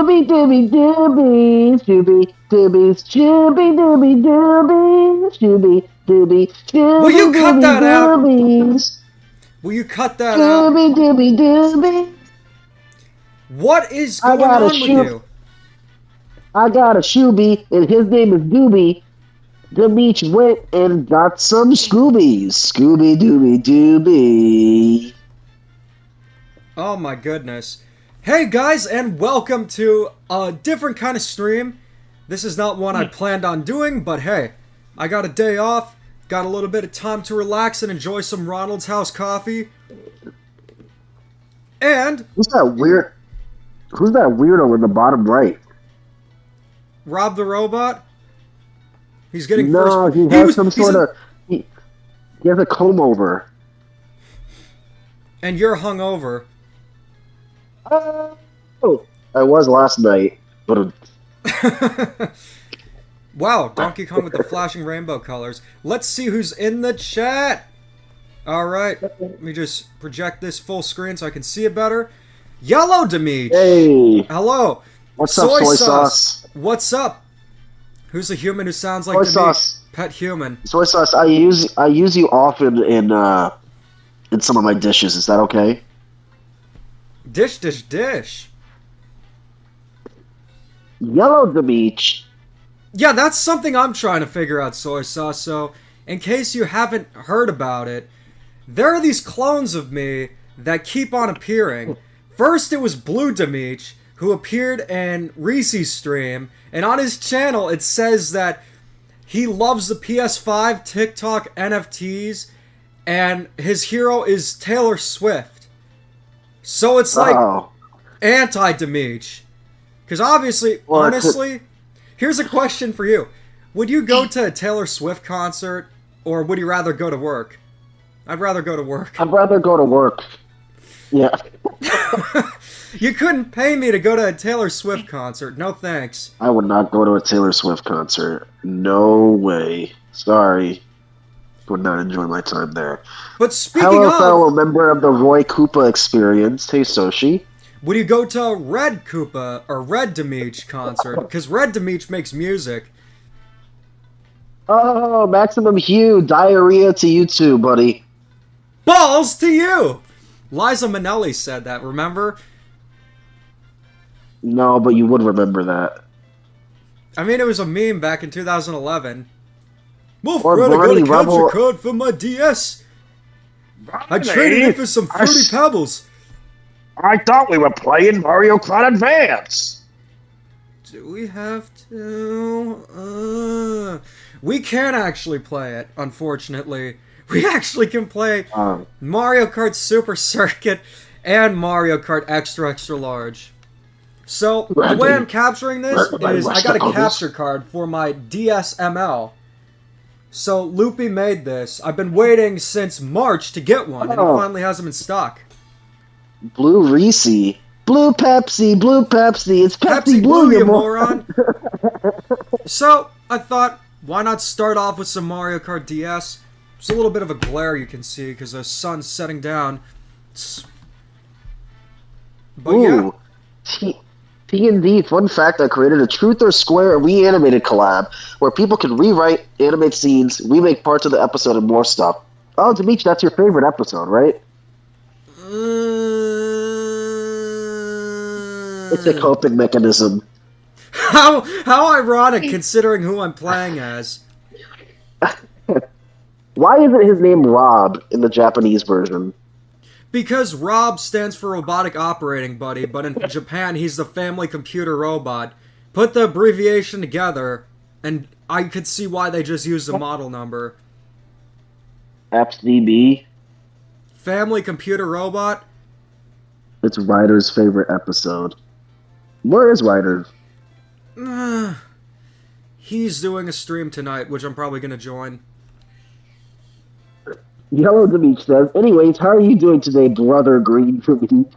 Shooby dooby dooby, shooby dooby, shooby dooby dooby, shooby dooby, Will shooby you cut dooby that out? doobies, Will you cut that out? shooby dooby dooby. What is I going got a on with shoe, you? I got a shooby, and his name is Dooby. Demeech went and got some Scoobies. Scooby dooby dooby. Oh my goodness. Hey guys, and welcome to a different kind of stream. This is not one I planned on doing, but hey, I got a day off, got a little bit of time to relax and enjoy some Ronald's House coffee. And Who's that weird? Who's that weirdo in the bottom right? Rob the Robot. He's getting No, first. he has some sort of. He has a comb over. And you're hungover. Oh, I was last night, but Wow, Donkey Kong with the flashing rainbow colors. Let's see who's in the chat. Alright, let me just project this full screen so I can see it better. Yellow Demeech! hey, Hello! what's up, soy sauce? What's up? Who's a human who sounds like Soy Demeech? sauce. Pet human. Soy sauce. I use you often in some of my dishes. Is that okay? Dish, dish, dish. Yellow Demeech. Yeah, that's something I'm trying to figure out, soy sauce. So, in case you haven't heard about it, there are these clones of me that keep on appearing. First, it was Blue Demeech, who appeared in Reese's stream, and on his channel, it says that he loves the PS5, TikTok, NFTs, and his hero is Taylor Swift. So it's like anti-Demeech. Because obviously, Well, honestly, here's a question for you. Would you go to a Taylor Swift concert, or would you rather go to work? I'd rather go to work. I'd rather go to work. Yeah. You couldn't pay me to go to a Taylor Swift concert. No thanks. I would not go to a Taylor Swift concert. No way. Sorry. Would not enjoy my time there. But speaking Hello, of, fellow member of the Roy Koopa experience. Hey, Soshi. would you go to a Red Koopa or Red Demeech concert? Because Red Demeech makes music. Oh, Maximum Hue. Diarrhea to you too, buddy. Balls to you! Liza Minnelli said that, remember? No, but you would remember that. I mean, it was a meme back in 2011. Wolf, Or Fred, I got Barney a capture Rubble. card for my DS. I traded it for some Fruity Pebbles. I thought we were playing Mario Kart Advance. Do we have to? We can actually play it, unfortunately. We actually can play Mario Kart Super Circuit and Mario Kart Extra Extra Large. So, the way I'm capturing this is I got a capture card for my DSML. So, Loopy made this. I've been waiting since March to get one, and he finally has them in stock. Blue Reese. Blue Pepsi. Blue Pepsi. It's Pepsi, Blue, you moron! So, I thought, why not start off with some Mario Kart DS? There's a little bit of a glare you can see because the sun's setting down. But Ooh. yeah. T&D, fun fact, I created a Truth or Square reanimated collab where people can rewrite, animate scenes, remake parts of the episode, and more stuff. Oh, Demeech, that's your favorite episode, right? It's a coping mechanism. How ironic considering who I'm playing as. Why isn't his name Rob in the Japanese version? Because Rob stands for Robotic Operating Buddy, but in Japan he's the Family Computer Robot. Put the abbreviation together, and I could see why they just used the model number. FCB? Family Computer Robot? It's Ryder's favorite episode. Where is Ryder? He's doing a stream tonight, which I'm probably going to join. Yellow Demeech says, anyways, how are you doing today, brother Green Demeech?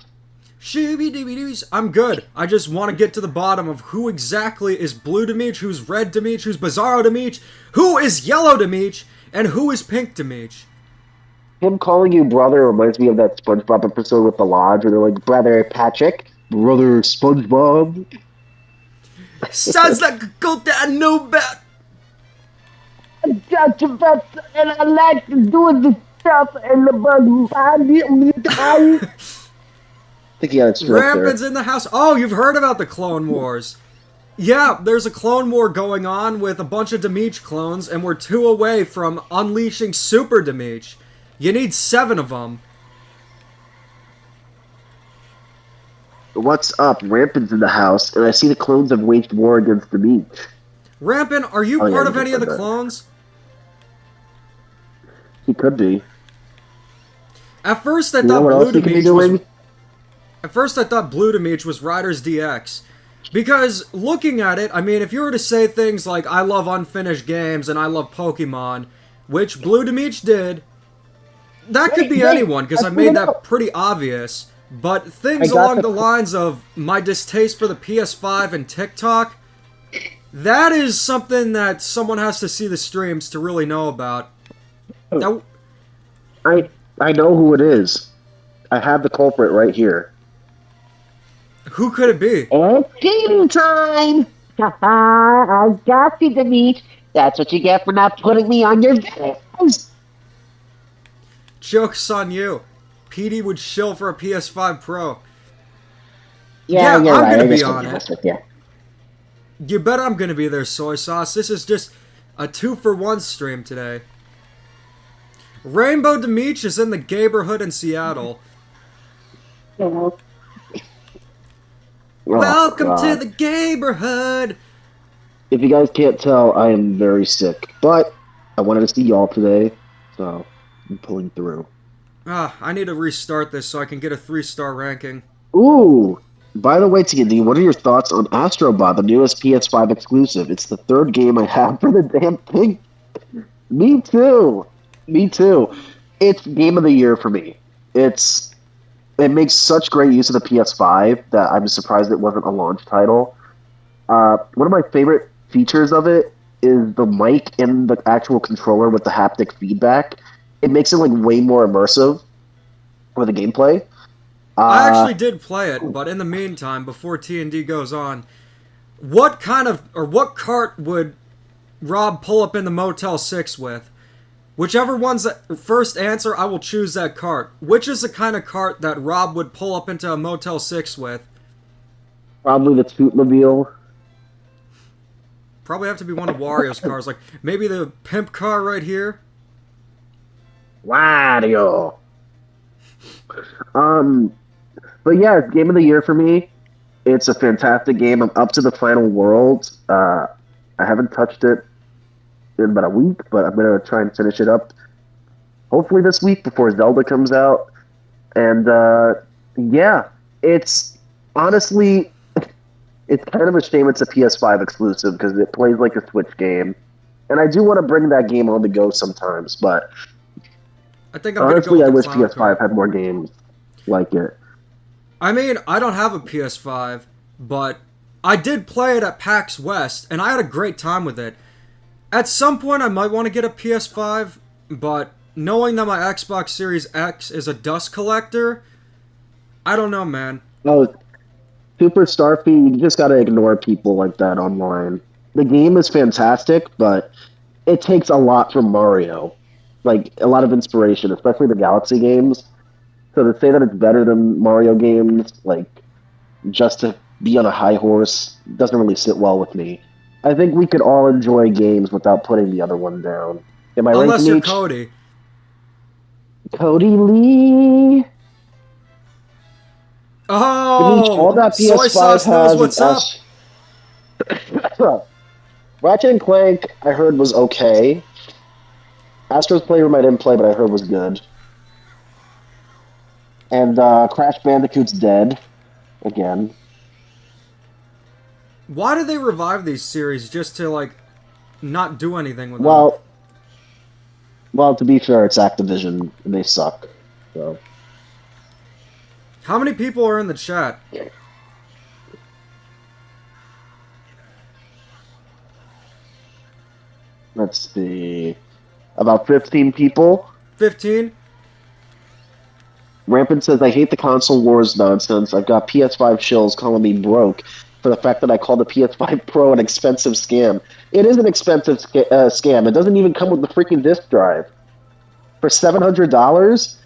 Shooby-dooby-doos. I'm good. I just want to get to the bottom of who exactly is Blue Demeech, who's Red Demeech, who's Bizarro Demeech, who is Yellow Demeech, and who is Pink Demeech. Him calling you brother reminds me of that SpongeBob episode with the Lodge where they're like, Brother Patrick, Brother SpongeBob. Sounds like a cult that I know about. I got your best, and I like to do the stuff and the bug. I think he had a stroke there. Rampant's in the house. Oh, you've heard about the Clone Wars. Yeah, there's a clone war going on with a bunch of Demeech clones, and we're 2 away from unleashing Super Demeech. You need 7 of them. What's up? Rampant's in the house, and I see the clones have waged war against Demeech. Rampant, are you Oh, yeah, part you of just any of the said that. clones? He could be. At first, I You know thought what Blue else he could be Demeech was. doing? At first, I thought Blue Demeech was Riders DX. Because, looking at it, I mean, if you were to say things like, I love unfinished games and I love Pokemon, which Blue Demeech did, that could be anyone, because I made that pretty obvious. But things along the lines of my distaste for the PS5 and TikTok, that is something that someone has to see the streams to really know about. That, I know who it is. I have the culprit right here. who could it be? It's game time! I got you, Demeech. That's what you get for not putting me on your videos. Joke's on you. Petey would shill for a PS5 Pro. Yeah, I'm right. gonna be on it. Yeah. You bet I'm gonna be there, Soy Sauce. This is just a 2-for-1 stream today. Rainbow Demeech is in the Gayborhood in Seattle. Welcome to the Gayborhood! If you guys can't tell, I am very sick. But I wanted to see y'all today, so I'm pulling through. I need to restart this so I can get a 3-star ranking. Ooh! By the way, TND, what are your thoughts on Astrobot, the newest PS5 exclusive? It's the 3rd game I have for the damn thing. Me too! Me too. It's game of the year for me. It makes such great use of the PS5 that I'm surprised it wasn't a launch title. One of my favorite features of it is the mic and the actual controller with the haptic feedback. It makes it like way more immersive for the gameplay. I actually did play it, but in the meantime, before T&D goes on, what cart would Rob pull up in the Motel 6 with? Whichever one's the first answer, I will choose that cart. Which is the kind of cart that Rob would pull up into a Motel 6 with? Probably the Tootmobile. Probably have to be one of Wario's cars, like maybe the pimp car right here. Wario. But yeah, it's game of the year for me. It's a fantastic game. I'm up to the final world. I haven't touched it in about a week, but I'm gonna try and finish it up. Hopefully this week before Zelda comes out. And yeah, it's honestly, it's kind of a shame it's a PS5 exclusive because it plays like a Switch game. And I do want to bring that game on the go sometimes, but I think I'm honestly, gonna I go wish with the Clown PS5 had more games like it. I mean, I don't have a PS5, but I did play it at PAX West, and I had a great time with it. At some point, I might want to get a PS5, but knowing that my Xbox Series X is a dust collector, I don't know, man. Oh, Super Starfy, you just gotta ignore people like that online. The game is fantastic, but it takes a lot from Mario. Like, a lot of inspiration, especially the Galaxy games. So to say that it's better than Mario games, like, just to be on a high horse, doesn't really sit well with me. I think we could all enjoy games without putting the other one down. Am I right, Unless you're Demeech? Cody. Cody Lee. Demeech, all Oh, that Soy PS5 Sauce knows has what's is up. Ratchet and Clank, I heard was okay. Astro's Playroom I didn't play, but I heard was good. And Crash Bandicoot's dead again. Why do they revive these series just to, like, not do anything with them? Well, to be fair, it's Activision, and they suck. So. How many people are in the chat? Let's see. About 15 people. 15? Rampant says, I hate the console wars nonsense. I've got PS5 shills calling me broke. for the fact that I called the PS5 Pro an expensive scam. It is an expensive scam. It doesn't even come with the freaking disk drive for $700.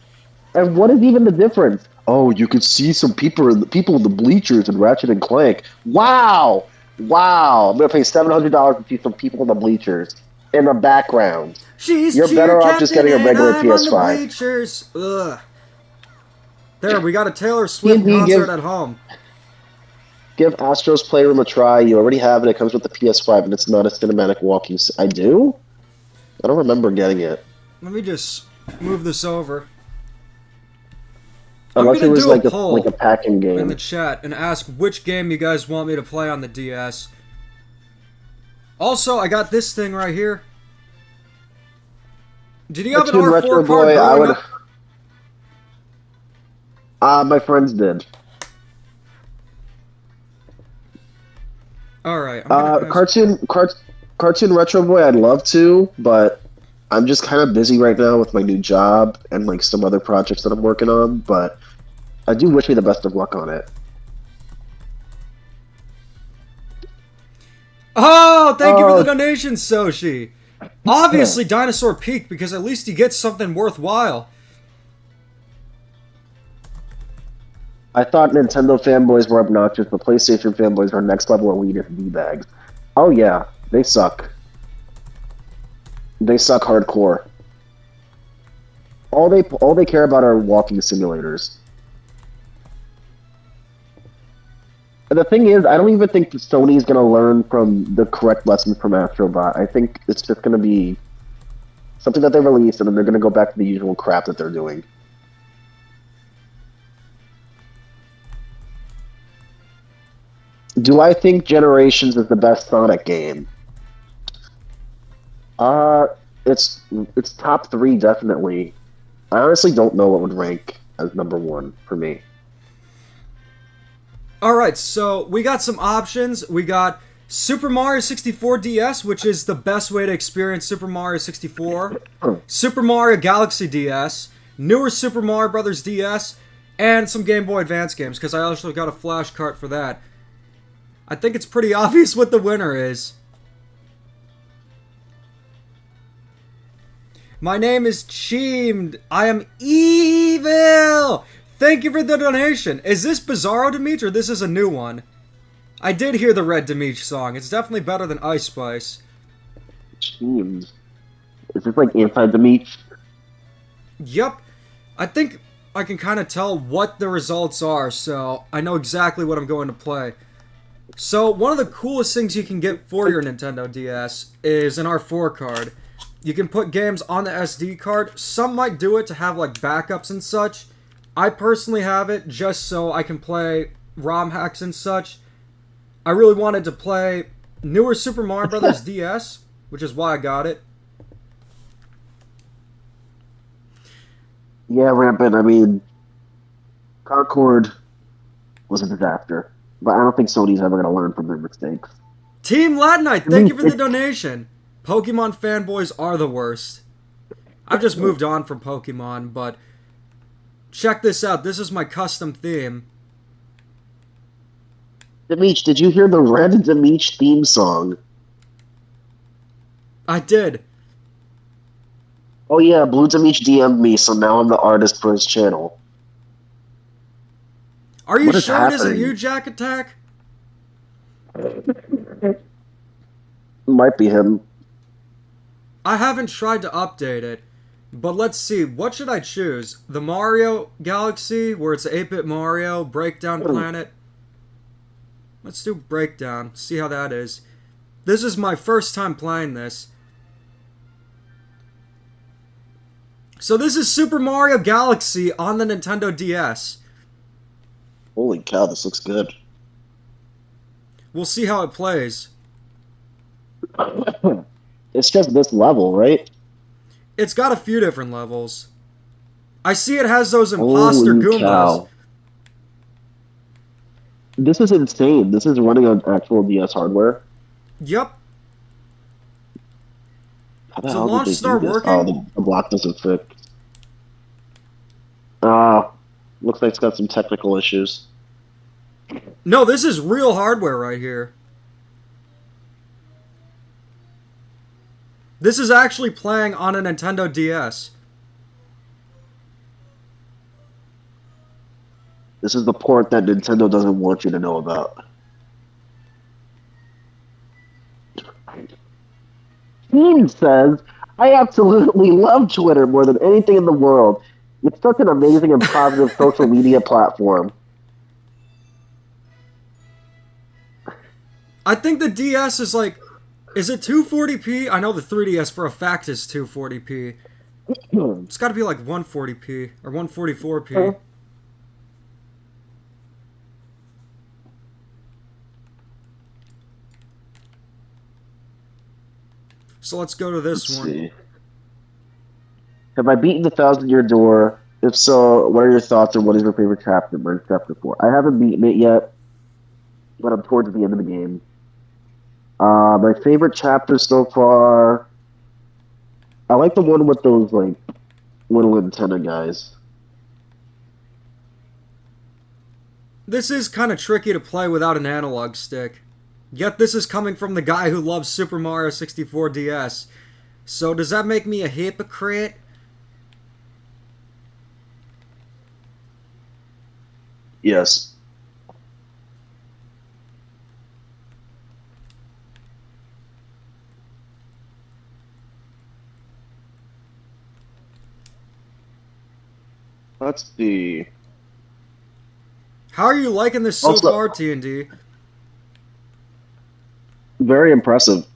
And what is even the difference? Oh, you could see some people in the bleachers in Ratchet and Clank. Wow, wow! I'm gonna pay $700 to see some people in the bleachers in the background. She's You're cheer better off just captain getting a and regular I'm on the PS5. bleachers. Ugh. There, we got a Taylor Swift TNT, concert at home. give Astro's Playroom a try. You already have it. It comes with the PS5, and it's not a cinematic walking. I do? I don't remember getting it. Let me just move this over. Unless it was like a a packing game. in the chat and ask which game you guys want me to play on the DS. Also, I got this thing right here. Did you have an R4 Retro card Boy, growing up? My friends did. Alright. Cartoon Retro Boy, I'd love to, but I'm just kind of busy right now with my new job and like some other projects that I'm working on, but I do wish me the best of luck on it. Oh, thank you for the donation, Soshi. Obviously, Dinosaur Peak, because at least you get something worthwhile. I thought Nintendo fanboys were obnoxious, but PlayStation fanboys are next level elitist D-bags. Oh yeah, they suck. They suck hardcore. All they care about are walking simulators. And the thing is, I don't even think Sony's going to learn from the correct lessons from Astrobot. I think it's just going to be something that they release, and then they're going to go back to the usual crap that they're doing. Do I think Generations is the best Sonic game? It's top 3, definitely. I honestly don't know what would rank as number 1 for me. Alright, so we got some options. We got Super Mario 64 DS, which is the best way to experience Super Mario 64. Super Mario Galaxy DS, newer Super Mario Bros. DS, and some Game Boy Advance games, because I also got a flash cart for that. I think it's pretty obvious what the winner is. My name is Cheemed. I am evil! Thank you for the donation. Is this Bizarro Demeech or this is a new one? I did hear the Red Demeech song. It's definitely better than Ice Spice. Cheemed. Is this like anti-Demeech? Yup. I think I can kind of tell what the results are, so I know exactly what I'm going to play. So, one of the coolest things you can get for your Nintendo DS is an R4 card. You can put games on the SD card. Some might do it to have like backups and such. I personally have it just so I can play ROM hacks and such. I really wanted to play newer Super Mario Bros. DS, which is why I got it. Yeah, Rampant, I mean, Concord was a disaster. But I don't think Sony's ever going to learn from their mistakes. Team Latinite, thank you for the donation. Pokemon fanboys are the worst. I've just moved on from Pokemon, but check this out. This is my custom theme. Demeech, did you hear the Red Demeech theme song? I did. Oh yeah, Blue Demeech DM'd me, so now I'm the artist for his channel. Are you sure it isn't you, Jack Attack? Might be him. I haven't tried to update it, but let's see. What should I choose? The Mario Galaxy, where it's 8-bit Mario, Breakdown Planet. Let's do Breakdown, see how that is. This is my first time playing this. So this is Super Mario Galaxy on the Nintendo DS. Holy cow, this looks good. We'll see how it plays. It's just this level, right? It's got a few different levels. I see it has those imposter Holy Goombas. Cow. This is insane. This is running on actual DS hardware. Yep. How the Does the hell did launch they do start this? working? Oh, the block doesn't fit. Looks like it's got some technical issues. No, this is real hardware right here. This is actually playing on a Nintendo DS. This is the port that Nintendo doesn't want you to know about. Team says, I absolutely love Twitter more than anything in the world. It's such an amazing and positive social media platform. I think the DS is like, is it 240p? I know the 3DS for a fact is 240p. It's got to be like 140p or 144p. So let's go to this Let's one. see. Have I beaten the 1,000-year door? If so, what are your thoughts on what is your favorite chapter? Mine's chapter 4. I haven't beaten it yet, but I'm towards the end of the game. My favorite chapter so far, I like the one with those like little antenna guys. This is kind of tricky to play without an analog stick. Yet this is coming from the guy who loves Super Mario 64 DS. So does that make me a hypocrite? Yes. Let's see. How are you liking this so Also, far, T&D? very impressive.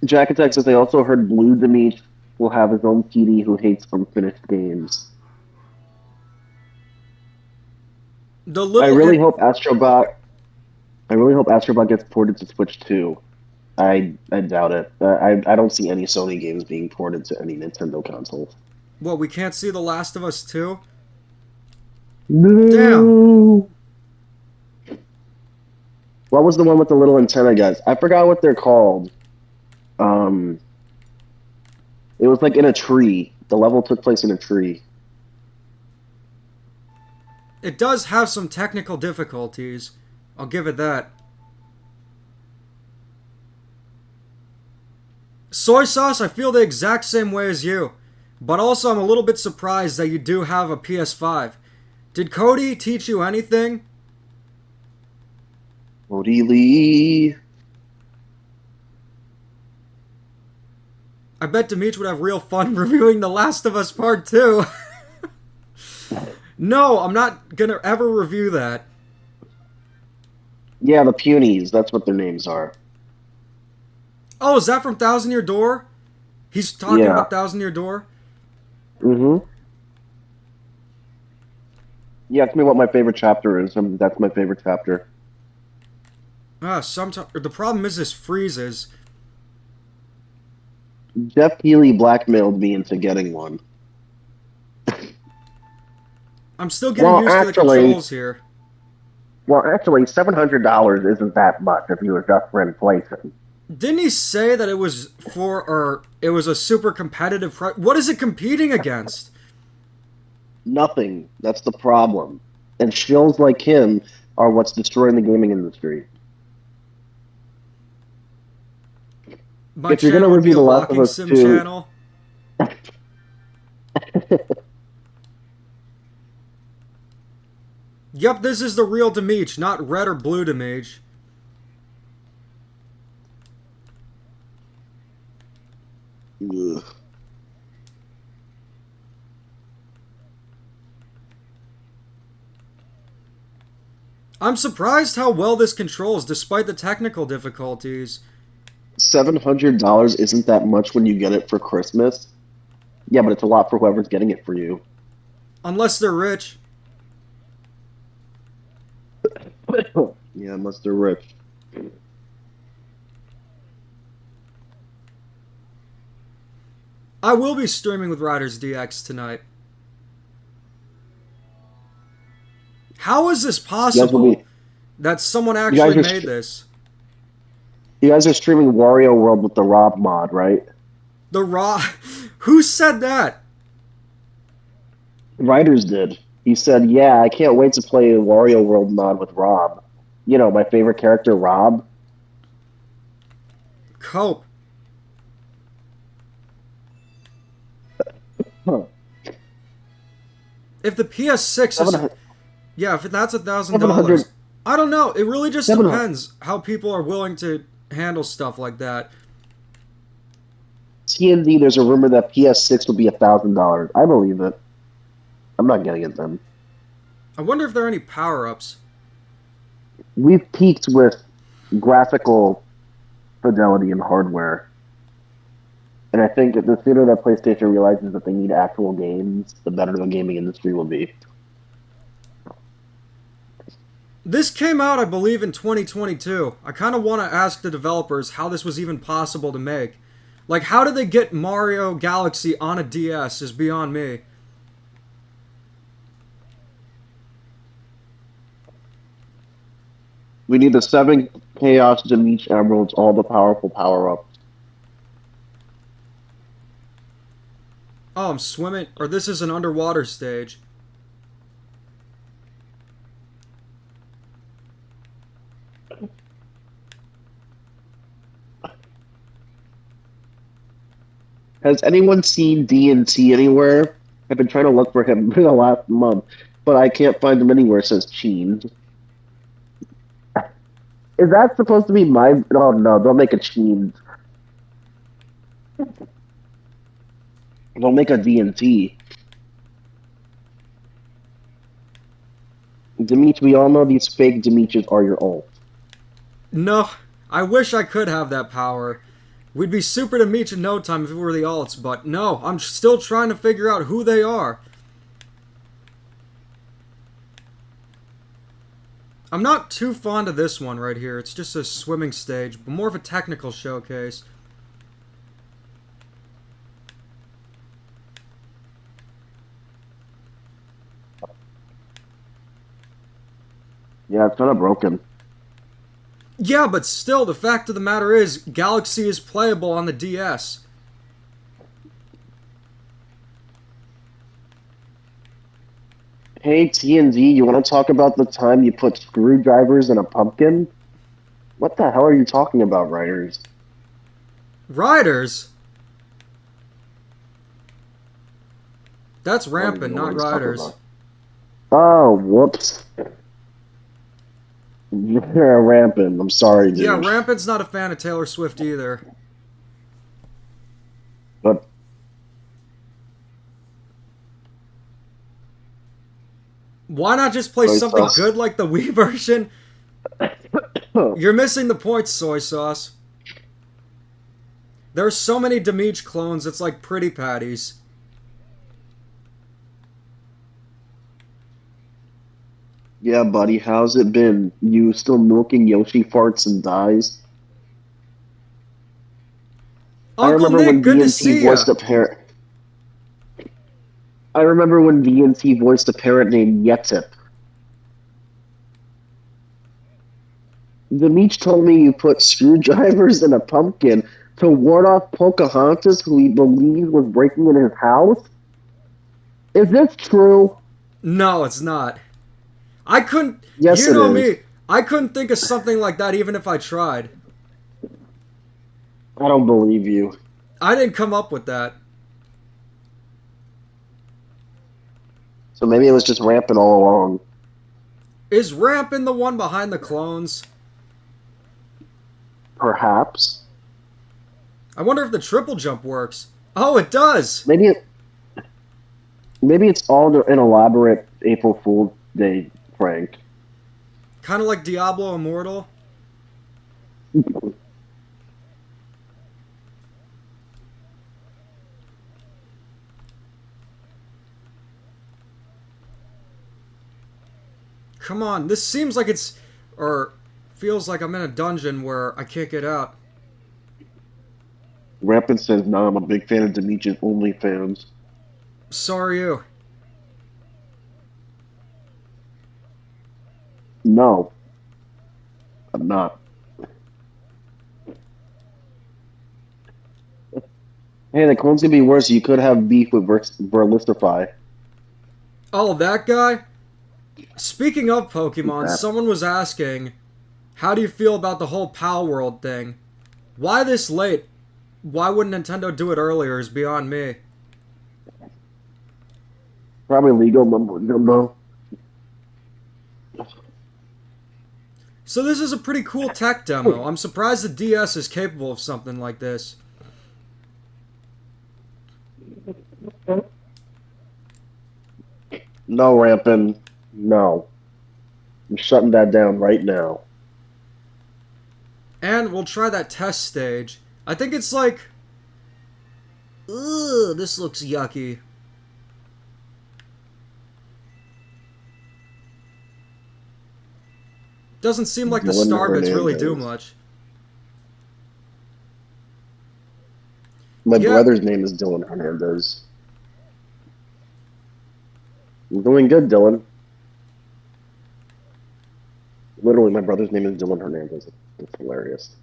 Jack Attack says they also heard Blue Demeech will have his own PD who hates unfinished games. The I little really hope Astrobot. I really hope Astrobot gets ported to Switch 2. I doubt it. I don't see any Sony games being ported to any Nintendo consoles. What, we can't see The Last of Us 2? Damn. No. What was the one with the little antenna guys? I forgot what they're called. It was like in a tree. The level took place in a tree. It does have some technical difficulties. I'll give it that. Soy Sauce, I feel the exact same way as you. But also, I'm a little bit surprised that you do have a PS5. Did Cody teach you anything? Cody Lee. I bet Demeech would have real fun reviewing The Last of Us Part 2. No, I'm not gonna ever review that. Yeah, the Punies. That's what their names are. Oh, is that from Thousand Year Door? He's talking about Thousand Year Door? Mm-hmm. Yeah, ask me what my favorite chapter is. That's my favorite chapter. Sometimes the problem is this freezes. Jeff Keighley blackmailed me into getting one. I'm still getting used to the controls here. Well, actually, $700 isn't that much if you adjust for inflation. Didn't he say that it was it was a super competitive price? What is it competing against? Nothing. That's the problem. And shills like him are what's destroying the gaming industry. My If you're gonna channel would be review a The Last of walking Us sim 2 channel. Yep, this is the real Demeech, not red or blue Demeech. Ugh. I'm surprised how well this controls despite the technical difficulties. $700 isn't that much when you get it for Christmas. Yeah, but it's a lot for whoever's getting it for you. Unless they're rich. Yeah, unless they're rich. I will be streaming with Riders DX tonight. How is this possible that someone actually made this? You guys are streaming Wario World with the Rob mod, right? The Raw... Who said that? Writers did. He said, "Yeah, I can't wait to play a Wario World mod with Rob. You know, my favorite character, Rob." Cope. Huh. If the PS6 is, 700, yeah, if that's $1,000, 700, I don't know. It really just 700. depends how people are willing to handle stuff like that. TND, there's a rumor that PS6 will be $1,000. I believe it. I'm not getting it then. I wonder if there are any power-ups. We've peaked with graphical fidelity and hardware. And I think that the sooner that PlayStation realizes that they need actual games, the better the gaming industry will be. This came out, I believe, in 2022. I kind of want to ask the developers how this was even possible to make. Like, how did they get Mario Galaxy on a DS is beyond me. We need the 7 Chaos Demeech Emeralds, all the powerful power-ups. Oh, I'm swimming. Or this is an underwater stage. Has anyone seen DNT anywhere? I've been trying to look for him for the last month, but I can't find him anywhere. It says Cheens. Is that supposed to be my? Oh no! Don't make a Cheens. Don't make a DNT. Demeech, we all know these fake Demeeches are your ult. No, I wish I could have that power. We'd be super to meet in no time if it were the alts, but no, I'm still trying to figure out who they are. I'm not too fond of this one right here. It's just a swimming stage, but more of a technical showcase. Yeah, it's kind of broken. Yeah, but still, the fact of the matter is, Galaxy is playable on the DS. Hey TND, you want to talk about the time you put screwdrivers in a pumpkin? What the hell are you talking about, writers? Riders? That's I don't even Rampant, know what not he's talking Riders. about. Oh, whoops. You're rampant. I'm sorry, dude. Yeah, Rampant's not a fan of Taylor Swift either. But Why not just play soy something sauce. good like the Wii version? You're missing the point, Soy Sauce. There's so many Demeech clones, it's like pretty patties. Yeah, buddy, how's it been? You still milking Yoshi farts and dies? I Uncle remember Nick, when good to VNT see ya. voiced a parent. I remember when VNT voiced a parent named Yetip. Demeech told me you put screwdrivers in a pumpkin to ward off Pocahontas, who he believes was breaking in his house. Is this true? No, it's not. I couldn't. Yes, You it know is. me. I couldn't think of something like that even if I tried. I don't believe you. I didn't come up with that. So maybe it was just rampant all along. Is Rampant the one behind the clones? Perhaps. I wonder if the triple jump works. Oh, it does! Maybe it's all an elaborate April Fool's Day prank. Kind of like Diablo Immortal. Come on, this seems like it's... Or feels like I'm in a dungeon where I can't get out. Rampant says, "Nah, I'm a big fan of Demeech's OnlyFans." So are you. No, I'm not. Hey, the clone's gonna be worse. You could have beef with Verlistify. Oh, that guy? Speaking of Pokemon, That- someone was asking, how do you feel about the whole Pal World thing? Why this late? Why wouldn't Nintendo do it earlier is beyond me. Probably legal mumbo jumbo. So this is a pretty cool tech demo. I'm surprised the DS is capable of something like this. No, Rampin. No. I'm shutting that down right now. And we'll try that test stage. I think it's like... Ugh, this looks yucky. Doesn't seem like the Dylan star bits really do Hernandez. much. My Yeah. brother's name is Dylan Hernandez. I'm doing good, Dylan. Literally, my brother's name is Dylan Hernandez. It's hilarious.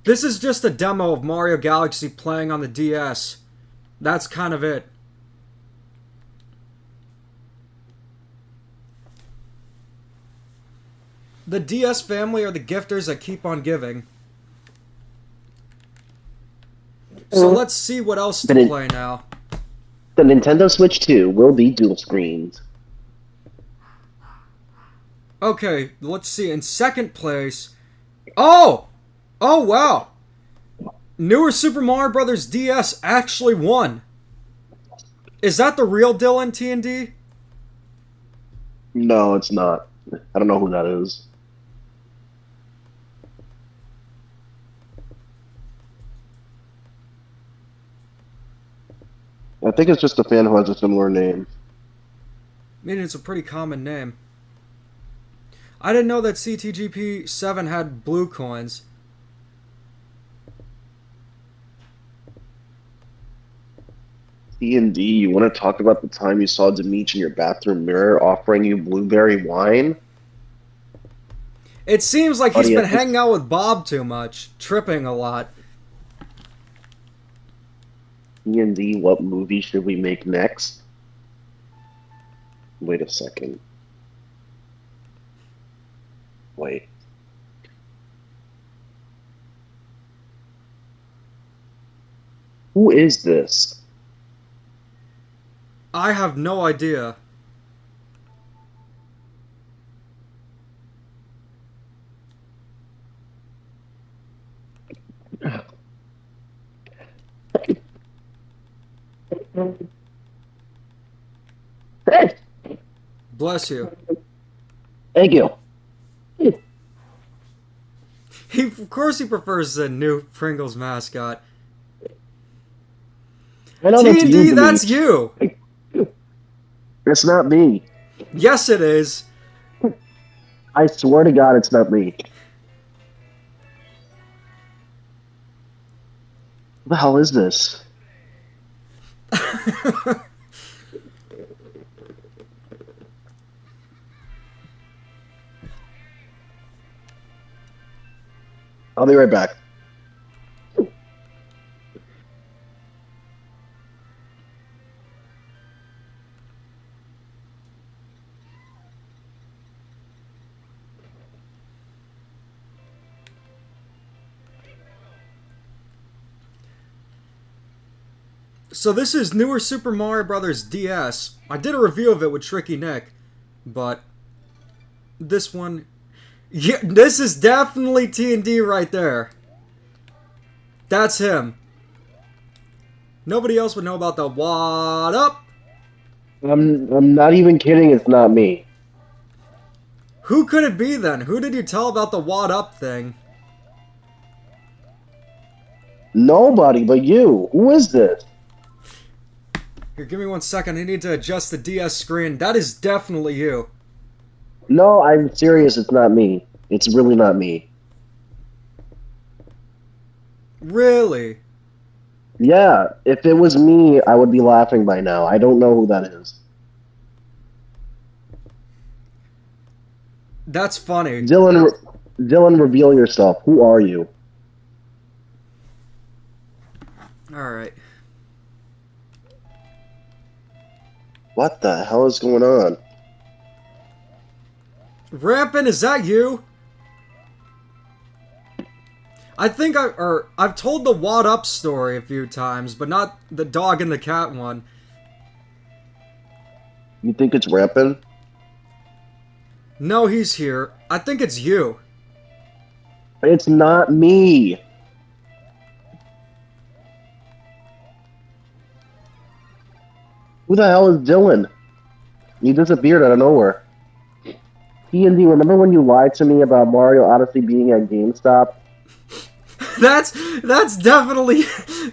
This is just a demo of Mario Galaxy playing on the DS. That's kind of it. The DS family are the gifters that keep on giving. So let's see what else to play now. The Nintendo Switch 2 will be dual screens. Okay, let's see. In second place... Oh! Oh, wow! Newer Super Mario Bros. DS actually won. Is that the real Dylan T&D? No, it's not. I don't know who that is. I think it's just a fan who has a similar name. I mean, it's a pretty common name. I didn't know that CTGP7 had blue coins. D&D, you want to talk about the time you saw Demeech in your bathroom mirror offering you blueberry wine? It seems like he's Buddy, been I think- hanging out with Bob too much, tripping a lot. D&D, what movie should we make next? Wait a second. Wait. Who is this? I have no idea. Hey, Bless you. thank you. Of course he prefers the new Pringles mascot. I know that's you, T&D, that's Demeech. you! It's not me. Yes, it is. I swear to God, it's not me. What the hell is this? I'll be right back. So this is newer Super Mario Bros. DS. I did a review of it with Tricky Nick, but this one... Yeah, this is definitely T&D right there. That's him. Nobody else would know about the what up. I'm not even kidding, it's not me. Who could it be then? Who did you tell about the what up thing? Nobody but you. Who is this? Here, give me 1 second. I need to adjust the DS screen. That is definitely you. No, I'm serious, it's not me. It's really not me. Really? Yeah, if it was me, I would be laughing by now. I don't know who that is. That's funny. Dylan, reveal yourself. Who are you? Alright. What the hell is going on? Rampant, is that you? I think I've told the What Up story a few times, but not the dog and the cat one. You think it's Rampant? No, he's here. I think it's you. It's not me. Who the hell is Dylan? He disappeared out of nowhere. T&D, remember when you lied to me about Mario Odyssey being at GameStop? That's definitely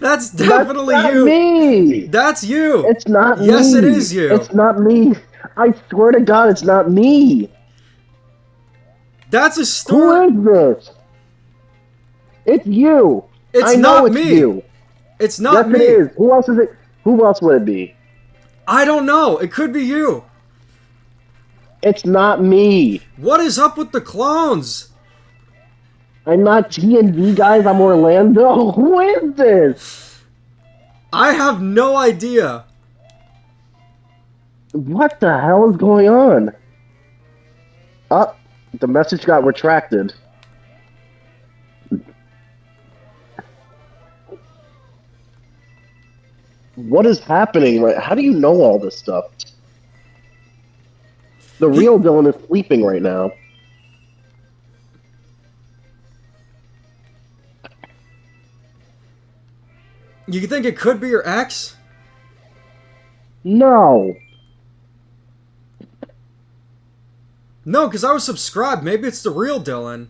That's not you. me. That's you. It's not me. Yes, it is you. It's not me. I swear to God, it's not me. That's a story. Who is this? It's you. It's I know not it's me. you. It's not me. Yes, it is. Who else is it? Who else would it be? I don't know. It could be you. It's not me. What is up with the clones? I'm not T&D, guys. I'm Orlando. Who is this? I have no idea. What the hell is going on? Oh, the message got retracted. What is happening? How do you know all this stuff? The real Dylan is sleeping right now. You think it could be your ex? No. No, because I was subscribed. Maybe it's the real Dylan.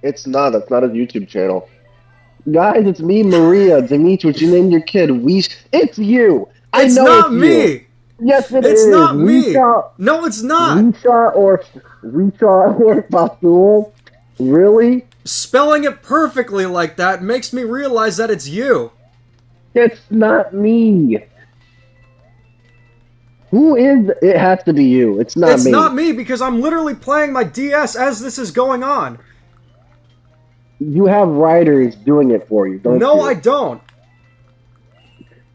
It's not. That's not a YouTube channel. Guys, it's me, Maria. Demeech, what you named your kid? It's you. I It's know not it's me. You. Yes, it It's is. not me. Risha, No, it's not. Risha or Basul? Really? Spelling it perfectly like that makes me realize that it's you. It's not me. Who is? It has to be you. It's not It's me. not me because I'm literally playing my DS as this is going on. You have writers doing it for you, don't you? No, I don't.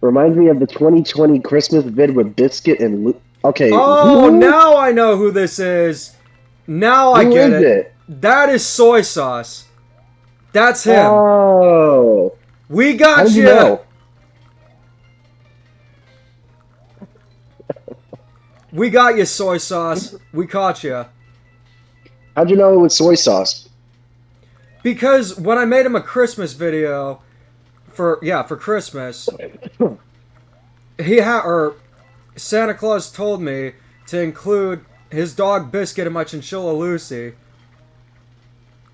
Reminds me of the 2020 Christmas vid with Biscuit and Okay. Oh, now I know who this is. Now I get Who is it? That is Soy Sauce. That's him. Oh. We got How did you. you know? We got you, Soy Sauce. We caught you. How'd you know it was soy sauce? Because when I made him a Christmas video for Christmas, Santa Claus told me to include his dog Biscuit and my chinchilla Lucy.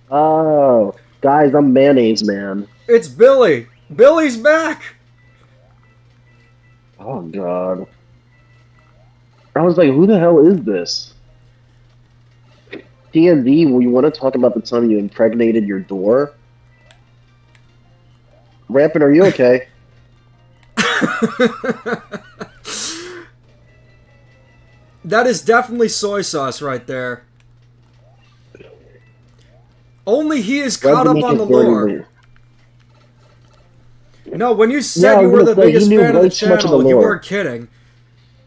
Oh, guys, I'm mayonnaise man. It's Billy. Billy's back. Oh God. I was like, who the hell is this? D&D, well, you want to talk about the time you impregnated your door? Rampant, are you okay? That is definitely Soy Sauce right there. Only he is caught up on the lore. No, when you said you were the biggest fan of the channel, you weren't kidding.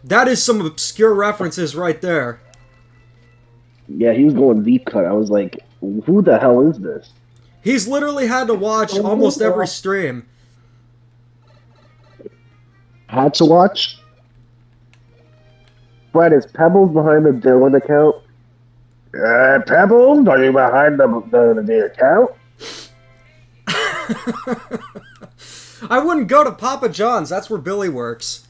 That is some obscure references right there. Yeah, he was going deep cut. I was like, who the hell is this? He's literally had to watch almost every stream. Had to watch? Fred, is Pebbles behind the Dylan account? Pebbles, are you behind the account? I wouldn't go to Papa John's. That's where Billy works.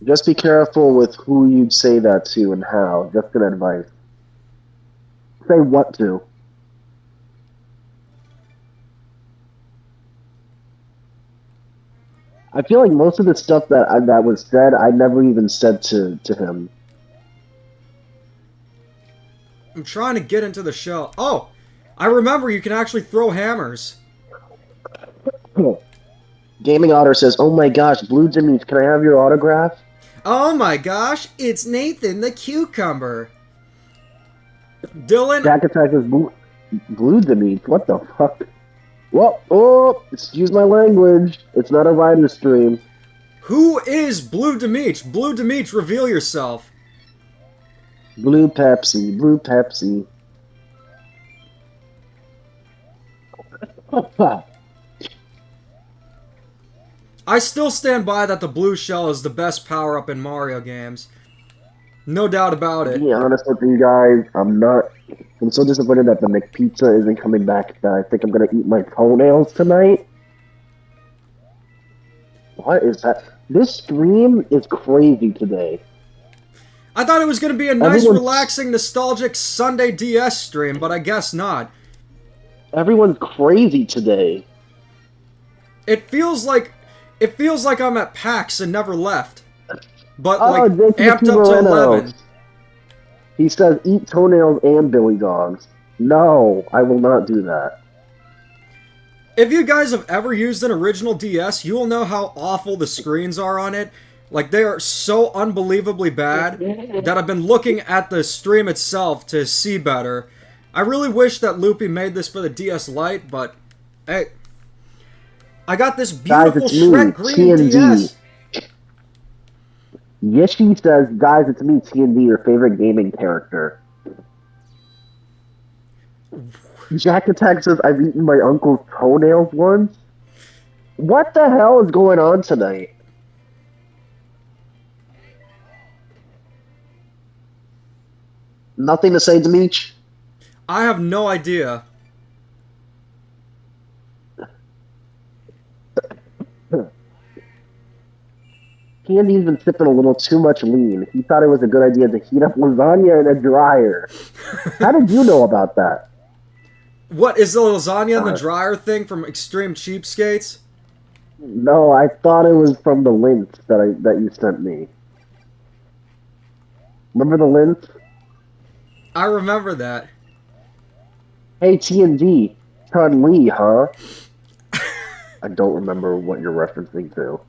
Just be careful with who you'd say that to and how. Just an advice. Say what to. I feel like most of the stuff that was said, I never even said to him. I'm trying to get into the show. Oh, I remember you can actually throw hammers. Gaming Otter says, "Oh my gosh, Blue Demeech, can I have your autograph?" Oh my gosh, it's Nathan the Cucumber. Dylan. Jack Attack is Blue Demeech. What the fuck? Well, oh, excuse my language. It's not a rider stream. Who is Blue Demeech? Blue Demeech, reveal yourself. Blue Pepsi, blue Pepsi. I still stand by that the blue shell is the best power-up in Mario games. No doubt about To it. be honest with you guys, I'm so disappointed that the McPizza isn't coming back that I think I'm gonna eat my toenails tonight. What is that? This stream is crazy today. I thought it was going to be a nice, Everyone's- relaxing, nostalgic Sunday DS stream, but I guess not. Everyone's crazy today. It feels like I'm at PAX and never left. But Oh, like Jason amped up to Moreno. 11. He says, eat toenails and Billy Dogs. No, I will not do that. If you guys have ever used an original DS, you will know how awful the screens are on it. Like, they are so unbelievably bad that I've been looking at the stream itself to see better. I really wish that Loopy made this for the DS Lite, but hey. I got this beautiful Guys, it's Shrek me, Green TND. DS. Yishi says, guys, it's me, TND, your favorite gaming character. Jack Attack says, I've eaten my uncle's toenails once. What the hell is going on tonight? Nothing to say, Demeech? I have no idea. Candy's been sipping a little too much lean. He thought it was a good idea to heat up lasagna in a dryer. How did you know about that? What, is the lasagna in the dryer thing from Extreme Cheapskates? No, I thought it was from the link that you sent me. Remember the link? I remember that. Hey, TND, Chun-Li, huh? I don't remember what you're referencing to.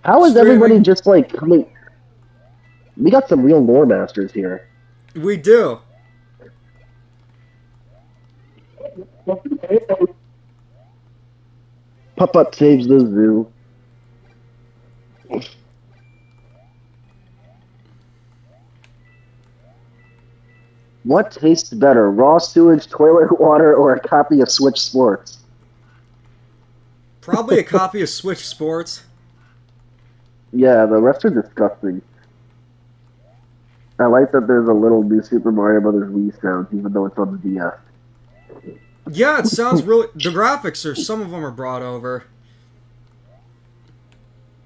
How is everybody just like coming? We got some real lore masters here. We do. Pup saves the zoo. What tastes better, raw sewage, toilet water, or a copy of Switch Sports? Probably a copy of Switch Sports. Yeah, the rest are disgusting. I like that there's a little new Super Mario Brothers Wii sound, even though it's on the DS. Yeah, it sounds really... The graphics are... Some of them are brought over.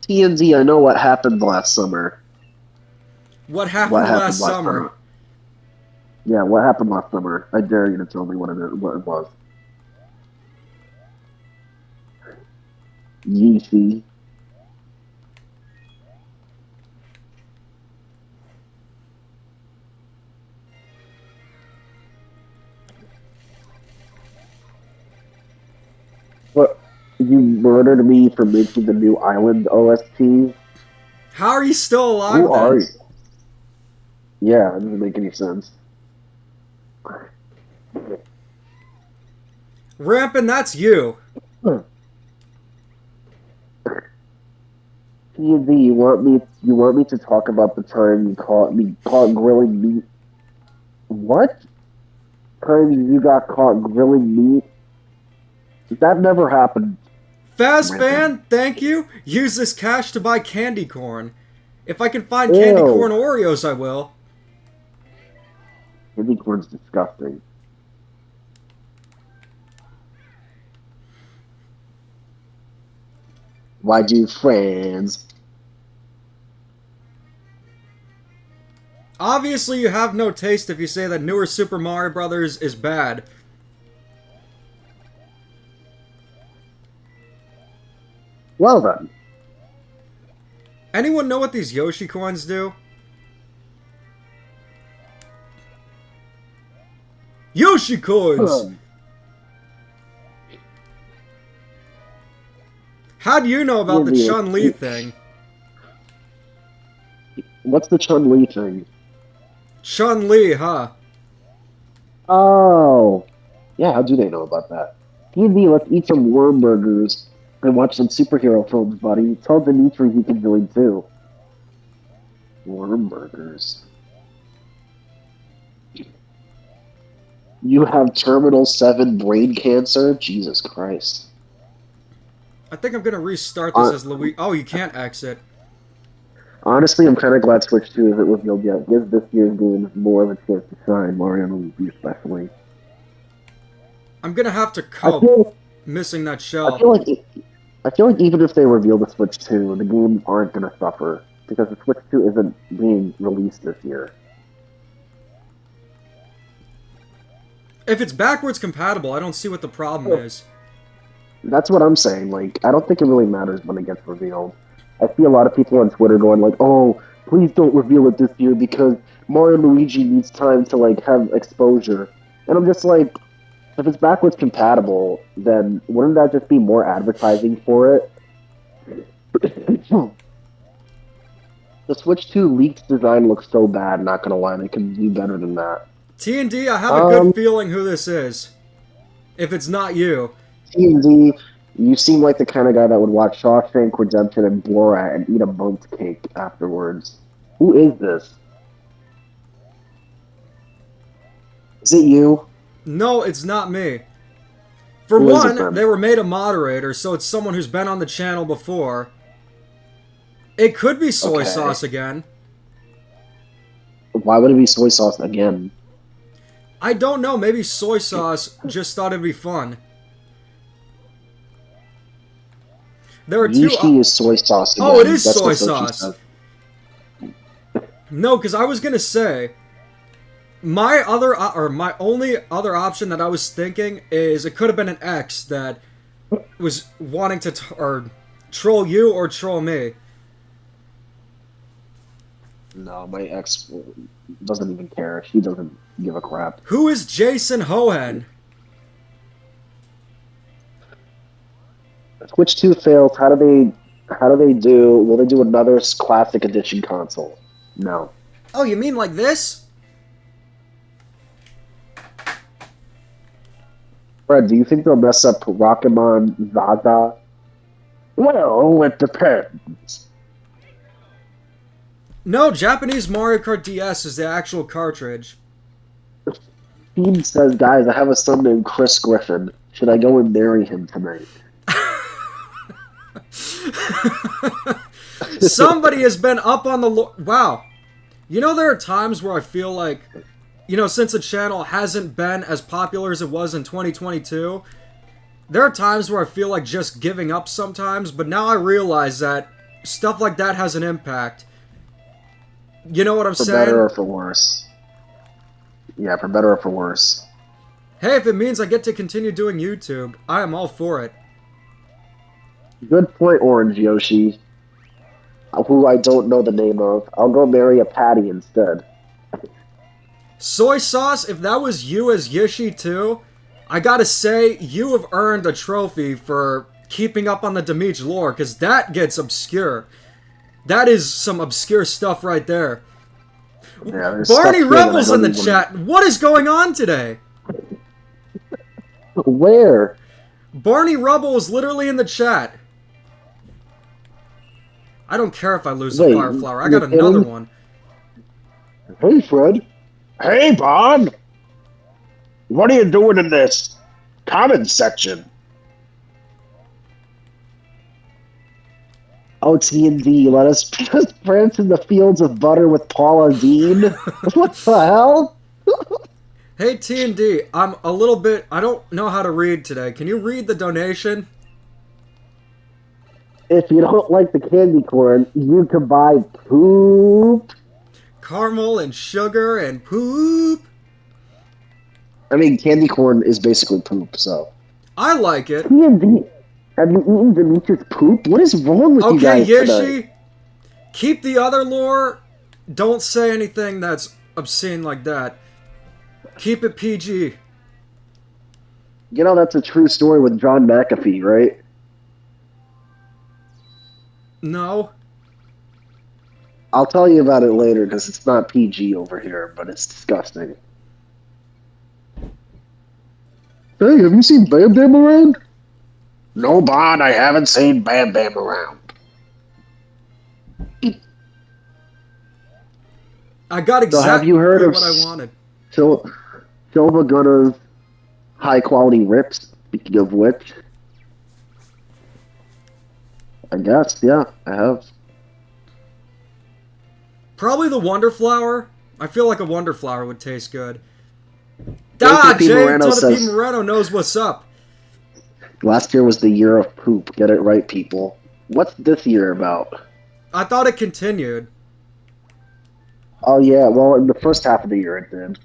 TNZ, I know what happened last summer. What happened last summer? Yeah, what happened last summer? I dare you to tell me what it was. Yeezy. What? You murdered me for making the new Island OST? How are you still alive? Who are you? Yeah, it doesn't make any sense. Rampin', that's you. TND, you want me to talk about the time you caught grilling meat? What? Time you got caught grilling meat? That never happened. Fazfan, thank you. Use this cash to buy candy corn. If I can find candy corn Oreos, I will. Candy corn's disgusting. Why do friends? Obviously, you have no taste if you say that newer Super Mario Brothers is bad. Well then. Anyone know what these Yoshi coins do? Yoshi coins! How do you know about the Chun-Li thing? What's the Chun-Li thing? Chun-Li, huh? Oh. Yeah, how do they know about that? D&D, let's eat some worm burgers and watch some superhero films, buddy. Tell Dimitri he can join too. Worm burgers. You have terminal 7 brain cancer? Jesus Christ. I think I'm gonna restart this as Louis. Oh, you can't exit. Honestly, I'm kind of glad Switch 2 isn't revealed yet. It gives this year's games more of a chance to shine, Mario and Luigi especially. I'm gonna have to I cope feel, missing that I shell. feel like even if they reveal the Switch 2, the games aren't going to suffer because the Switch 2 isn't being released this year. If it's backwards compatible, I don't see what the problem is. That's what I'm saying. Like, I don't think it really matters when it gets revealed. I see a lot of people on Twitter going like, "Oh, please don't reveal it this year because Mario and Luigi needs time to like have exposure." And I'm just like, if it's backwards compatible, then wouldn't that just be more advertising for it? The Switch 2 leaked design looks so bad, not gonna lie, they can do better than that. T&D, I have a good feeling who this is. If it's not you. T&D, you seem like the kind of guy that would watch Shawshank Redemption and Borat and eat a bundt cake afterwards. Who is this? Is it you? No, it's not me. For Who is it one, then? they were made a moderator, so it's someone who's been on the channel before. It could be Soy Okay. Sauce again. Why would it be soy sauce again? I don't know, maybe Soy Sauce just thought it'd be fun. There are two... Yoshi is soy sauce again. Oh, it is That's soy what Sochi sauce. said. No, because I was gonna say... My only other option that I was thinking is it could have been an ex that was wanting to troll you or troll me. No, my ex doesn't even care. She doesn't give a crap. Who is Jason Hohen? Switch 2 fails. How do they do? Will they do another classic edition console? No. Oh, you mean like this? Fred, do you think they'll mess up Rockemon Zaza? Well, it depends. No, Japanese Mario Kart DS is the actual cartridge. Steve says, guys, I have a son named Chris Griffin. Should I go and marry him tonight? Somebody has been up on the... Wow. You know, there are times where I feel like... You know, since the channel hasn't been as popular as it was in 2022, there are times where I feel like just giving up sometimes, but now I realize that stuff like that has an impact. You know what I'm For saying? better or for worse. Yeah, for better or for worse. Hey, if it means I get to continue doing YouTube, I am all for it. Good point, Orange Yoshi. Who I don't know the name of. I'll go marry a Patty instead. Soy Sauce, if that was you as Yoshi too, I gotta say, you have earned a trophy for keeping up on the Demeech lore, because that gets obscure. That is some obscure stuff right there. Yeah, Barney Rebels in the chat. What is going on today? Where? Barney Rubble is literally in the chat. I don't care if I lose the Fire Flower. I got another one. Hey, Fred. Hey, Bob. What are you doing in this comments section? Oh, T&D, let us just prance in the fields of butter with Paula Dean? What the hell? Hey, T&D, I'm a little bit... I don't know how to read today. Can you read the donation? If you don't like the candy corn, you can buy poop. Caramel and sugar and poop. I mean, candy corn is basically poop, so. I like it. T&D, have you eaten Demeech's poop? What is wrong with you Okay, guys Yoshi, today? keep the other lore. Don't say anything that's obscene like that. Keep it PG. You know, that's a true story with John McAfee, right? No. I'll tell you about it later because it's not PG over here, but it's disgusting. Hey, have you seen Bam Bam around? No, Bond, I haven't seen Bam Bam around. I got So have you heard exactly of what I wanted. Silva Gunna's high quality rips? Speaking of which, I guess, yeah, I have. Probably the Wonder Flower. I feel like a Wonder Flower would taste good. Ah, AKP Jay Moreno Tona P. says Moreno knows what's up. last year was the year of poop. Get it right, people. What's this year about? I thought it continued. Oh yeah, well in the first half of the year it did.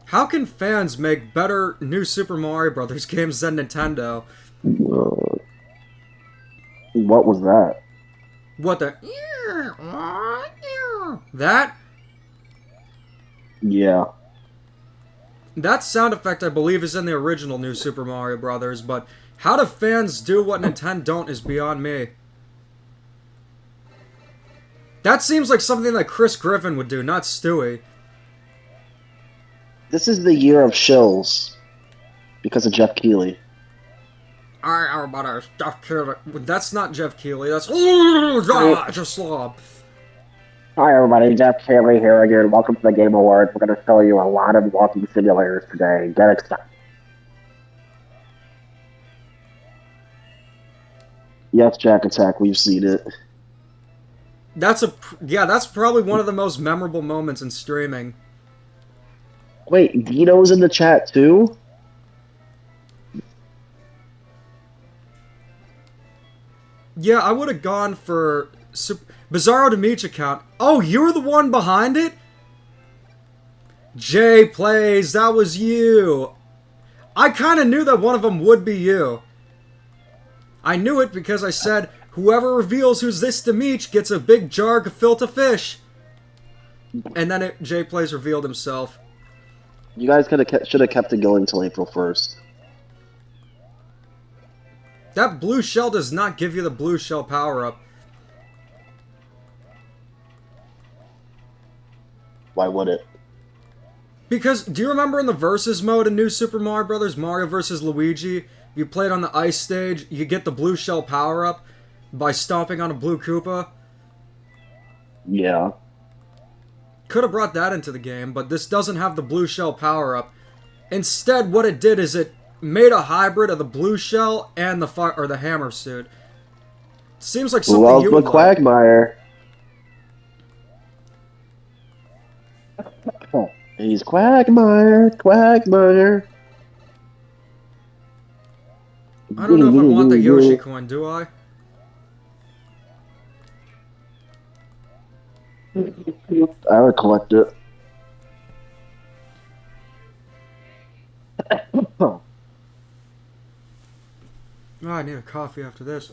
How can fans make better new Super Mario Brothers games than Nintendo? What was that? What the? That? Yeah. That sound effect, I believe, is in the original new Super Mario Brothers, but how do fans do what Nintendo don't is beyond me. That seems like something that Chris Griffin would do, not Stewie. This is the year of shills because of Jeff Keighley. Alright, everybody, Jeff Keighley. That's not Jeff Keighley, that's just slob. Hi everybody, Jeff Keighley here again. Welcome to the Game Awards. We're going to show you a lot of walking simulators today. Get excited. Yes, Jack Attack, we've seen it. That's probably one of the most memorable moments in streaming. Wait, Dino's in the chat too? Yeah, I would have gone for Bizarro Demeech account. Oh, you were the one behind it? Jay Plays, that was you. I kind of knew that one of them would be you. I knew it because I said, whoever reveals who's this Demeech gets a big jar of filter fish. And then Jay Plays revealed himself. You guys should have kept it going until April 1st. That blue shell does not give you the blue shell power-up. Why would it? Because, do you remember in the Versus mode in New Super Mario Bros., Mario vs. Luigi, you played on the ice stage, you get the blue shell power-up by stomping on a blue Koopa? Yeah. Could have brought that into the game, but this doesn't have the blue shell power-up. Instead, what it did is it made a hybrid of the blue shell and the hammer suit. Seems like something you would like. Quagmire. He's Quagmire. I don't know if I want the Yoshi coin, do I? I would collect it. Oh, I need a coffee after this.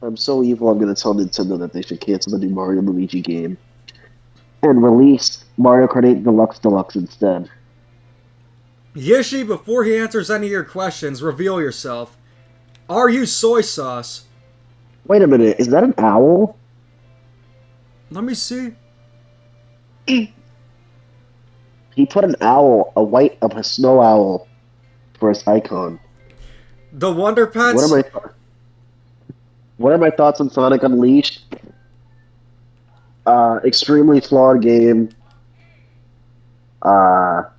I'm so evil, I'm going to tell Nintendo that they should cancel the new Mario Luigi game and release Mario Kart 8 Deluxe instead. Yishi, before he answers any of your questions, reveal yourself. Are you soy sauce? Wait a minute, is that an owl? Let me see. He put an owl, a snow owl, for his icon. The Wonder Pets? What are my thoughts on Sonic Unleashed? Extremely flawed game. The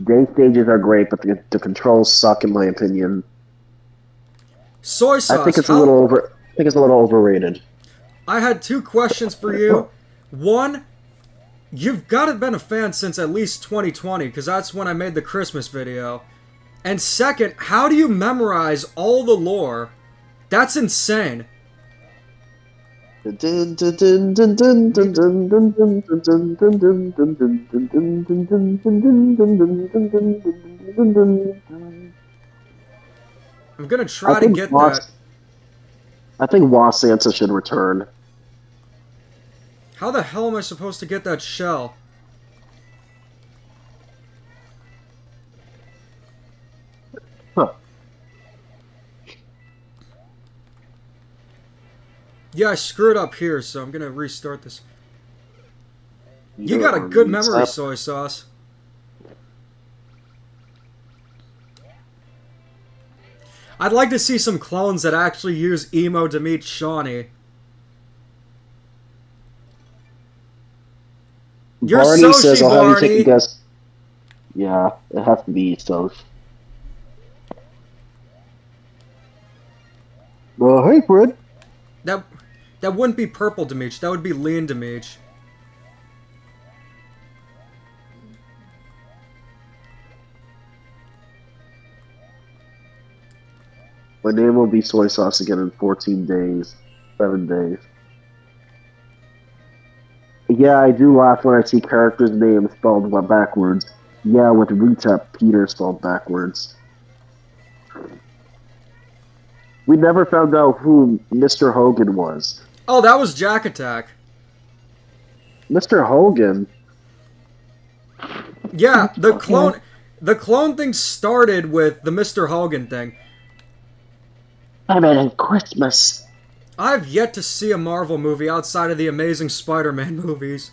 day stages are great, but the controls suck in my opinion. Soy sauce. I think it's a little overrated. I had two questions for you. One, you've got to have been a fan since at least 2020, because that's when I made the Christmas video. And second, how do you memorize all the lore? That's insane. I'm gonna try to get that. I think Wasansa should return. How the hell am I supposed to get that shell? Yeah, I screwed up here, so I'm gonna restart this. You Either got a or good meets memory, up. soy sauce. I'd like to see some clones that actually use emo Demeech Shawnee. You're Barney says, Soshi, I'll have you take a Barney! guess. Yeah, it has to be so. Well, hey, Fred. That that wouldn't be purple Demeech, that would be lean Demeech. My name will be soy sauce again in 14 days. 7 days. Yeah, I do laugh when I see characters' names spelled backwards. Yeah, with Rita Peter spelled backwards. We never found out who Mr. Hogan was. Oh, that was Jack Attack. Mr. Hogan? Yeah, Okay. the clone thing started with the Mr. Hogan thing. I mean, at Christmas. I've yet to see a Marvel movie outside of the Amazing Spider-Man movies.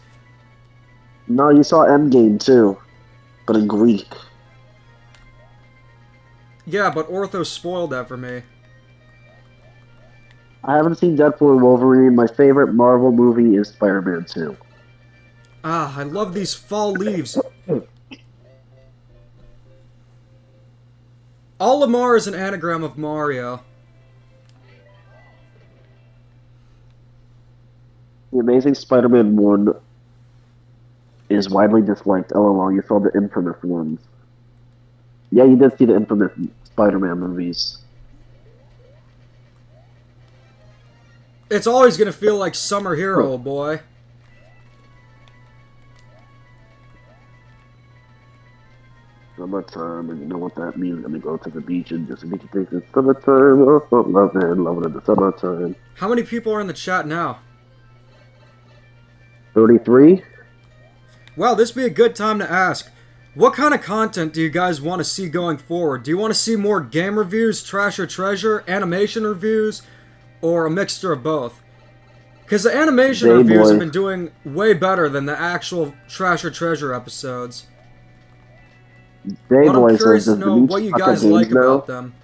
No, you saw Endgame too, but in Greek. Yeah, but Ortho spoiled that for me. I haven't seen Deadpool and Wolverine. My favorite Marvel movie is Spider-Man 2. Ah, I love these fall leaves. Olimar is an anagram of Mario. The Amazing Spider-Man 1 is widely disliked. LOL, you saw the infamous ones. Yeah, you did see the infamous Spider-Man movies. It's always gonna feel like Summer Hero, boy. Summertime, and you know what that means. Let me go to the beach and just make you think it's summertime. Oh, love it in the summertime. How many people are in the chat now? 33? Well, this would be a good time to ask. What kind of content do you guys want to see going forward? Do you want to see more game reviews, trash or treasure, animation reviews, or a mixture of both? Because the animation reviews have J-Boy. been doing way better than the actual trash or treasure episodes. But I'm J-Boy says, curious to does know Demeech what you suck at guys games like now? about them.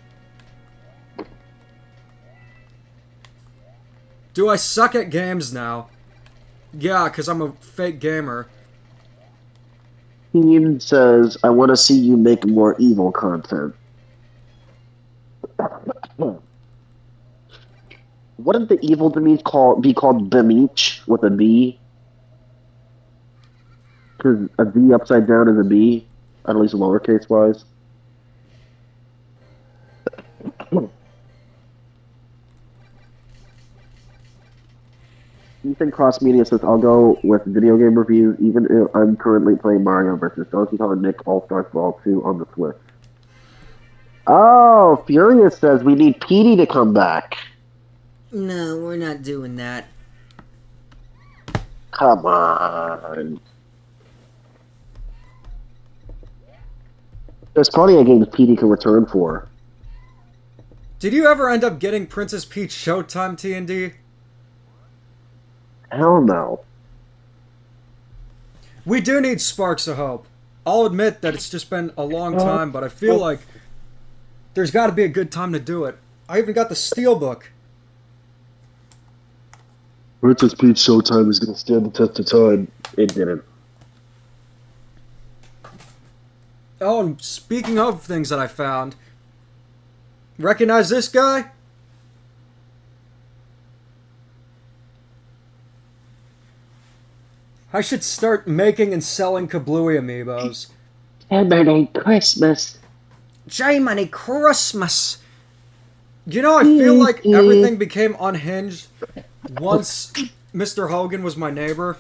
Do I suck at games now? Yeah, because I'm a fake gamer. Team says, I want to see you make more evil content. Wouldn't the evil Demeech be called Demeech with a B? Because a D upside down is a B, at least lowercase wise. Ethan Cross Media says, I'll go with video game reviews, even if I'm currently playing Mario vs. Donkey Kong Nick All-Star Brawl 2 on the Switch. Oh, Furious says we need Petey to come back. No, we're not doing that. Come on. There's plenty of games Petey can return for. Did you ever end up getting Princess Peach Showtime TND? Hell no. We do need sparks of hope. I'll admit that it's just been a long time, but I feel like there's got to be a good time to do it. I even got the Steelbook. Princess Peach Showtime is going to stand the test of time. It didn't. Oh, and speaking of things that I found, recognize this guy? I should start making and selling Kablooey amiibos. Merry Christmas. Jiminy Christmas! You know, I feel like everything became unhinged once Mr. Hogan was my neighbor.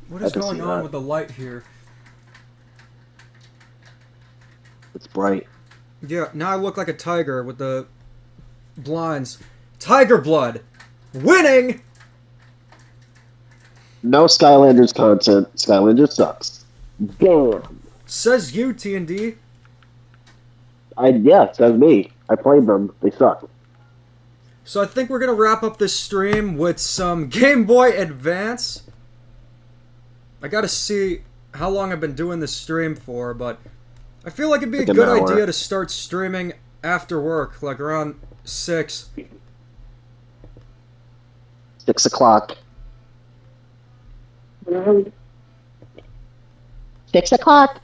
What is going on with the light here? It's bright. Yeah, now I look like a tiger with the blinds. Tiger blood! Winning! No Skylanders content. Skylanders sucks. Damn. Says you, T&D. Yeah, says me. I played them. They suck. So I think we're gonna wrap up this stream with some Game Boy Advance. I gotta see how long I've been doing this stream for, but I feel like it'd be a good idea to start streaming after work, like around 6. 6 o'clock. 6 o'clock.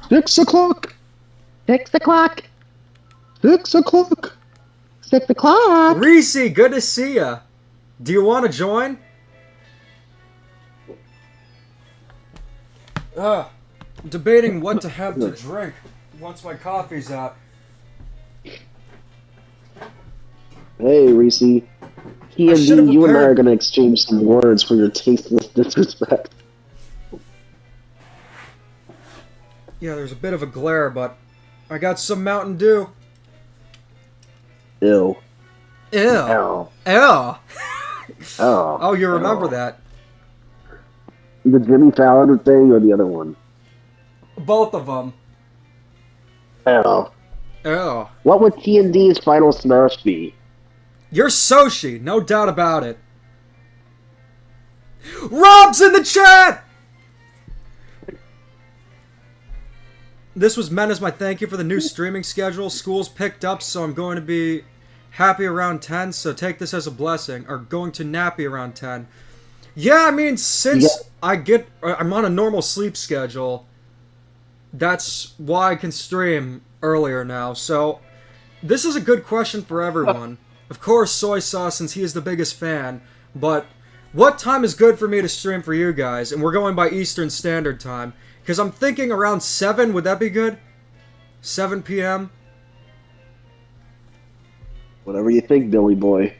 6 o'clock. 6 o'clock. 6 o'clock. 6 o'clock. Reese, good to see ya. Do you want to join? Debating what to have to drink once my coffee's out. Hey, Reese. He and you and I are going to exchange some words for your tasteless disrespect. Yeah, there's a bit of a glare, but I got some Mountain Dew. Ew. Ew. Ew. Ew. Oh, you remember that. The Jimmy Fallon thing or the other one? Both of them. Ew. Ew. What would T&D's final smash be? You're Soshi, no doubt about it. Rob's in the chat! This was meant as my thank you for the new streaming schedule. School's picked up, so I'm going to be happy around 10, so take this as a blessing. Or going to nappy around 10. Yeah, I mean, since I'm on a normal sleep schedule, that's why I can stream earlier now. So, this is a good question for everyone. Of course, Soy Sauce, since he is the biggest fan, but what time is good for me to stream for you guys? And we're going by Eastern Standard Time. Because I'm thinking around 7, would that be good? 7 p.m.? Whatever you think, Billy boy.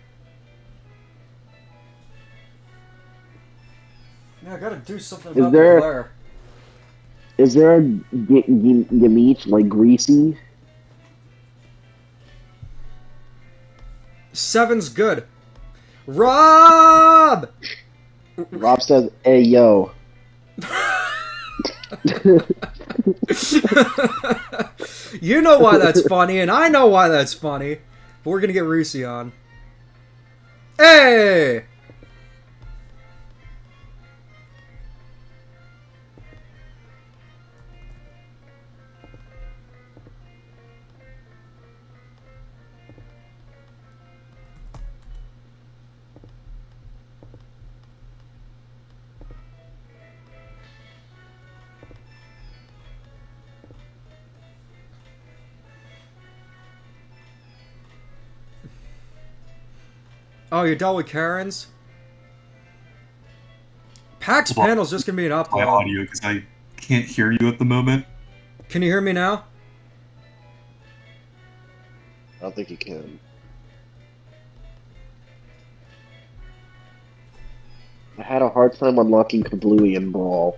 Yeah, I gotta do something about the glare. Is there a Demeech like Greasy? 7's good. Rob! Rob says, hey, yo. You know why that's funny, and I know why that's funny. But we're gonna get Reese on. Hey! Oh, you dealt with Karen's? PAX panel's just gonna be an upload. My audio, because I can't hear you at the moment. Can you hear me now? I don't think you can. I had a hard time unlocking Kablooey and Brawl.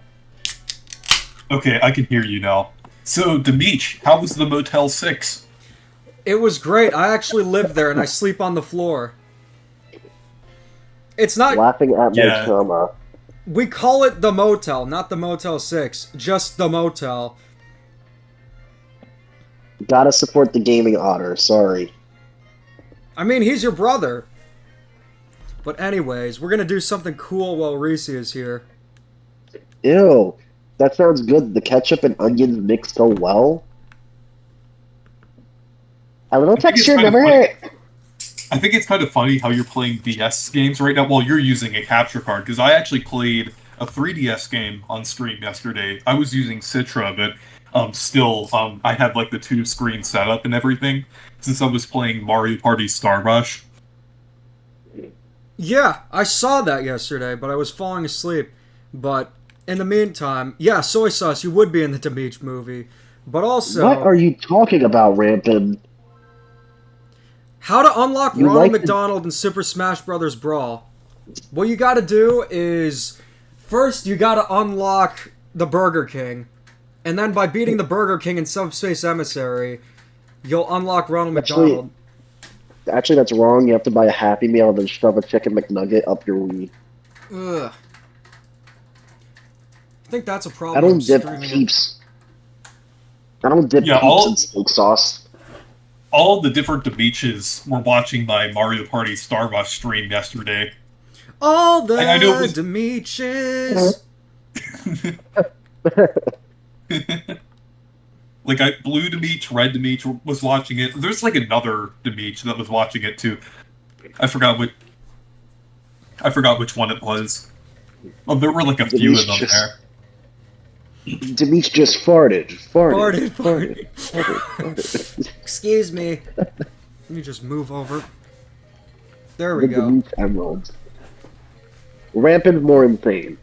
Okay, I can hear you now. So, Demeech, how was the Motel 6? It was great. I actually live there and I sleep on the floor. It's not... Laughing at my trauma. We call it the motel, not the Motel 6. Just the motel. Gotta support the gaming otter, sorry. I mean, he's your brother. But anyways, we're gonna do something cool while Reese is here. Ew. That sounds good. The ketchup and onions mix so well. A little texture never hurt. I think it's kind of funny how you're playing DS games right now. Well, you're using a capture card, because I actually played a 3DS game on stream yesterday. I was using Citra, but still, I had like the 2-screen setup and everything, since I was playing Mario Party Star Rush. Yeah, I saw that yesterday, but I was falling asleep. But in the meantime, yeah, Soy Sauce, you would be in the Demeech movie. But also... What are you talking about, Rampin? How to unlock Ronald McDonald in Super Smash Bros. Brawl. What you gotta do is... First, you gotta unlock the Burger King. And then by beating the Burger King in Subspace Emissary, you'll unlock Ronald McDonald. Actually, that's wrong. You have to buy a Happy Meal and then shove a Chicken McNugget up your Wii. Ugh. I think that's a problem. I don't dip peeps. I don't dip peeps in steak sauce. all the different Demeeches were watching my Mario Party Star Rush stream yesterday. All the I know it was Demeeches. like Blue Demeech, Red Demeech was watching it. There's like another Demeech that was watching it too. I forgot which one it was. Oh, there were like a few of them there. Demeech just farted. Excuse me. Let me just move over. There we go. Demeech emeralds. Rampant more insane.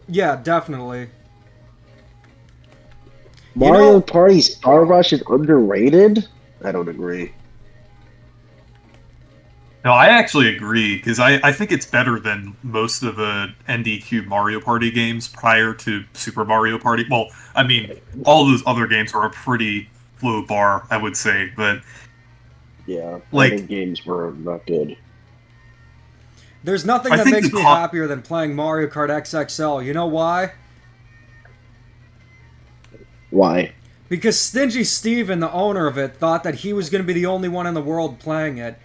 Yeah, definitely. Mario Party Star Rush is underrated? I don't agree. No, I actually agree, because I think it's better than most of the NDQ Mario Party games prior to Super Mario Party. Well, I mean, all those other games were a pretty low bar, I would say, but... Yeah, like, other games were not good. There's nothing that makes me happier than playing Mario Kart XXL. You know why? Why? Because Stingy Steven, the owner of it, thought that he was going to be the only one in the world playing it.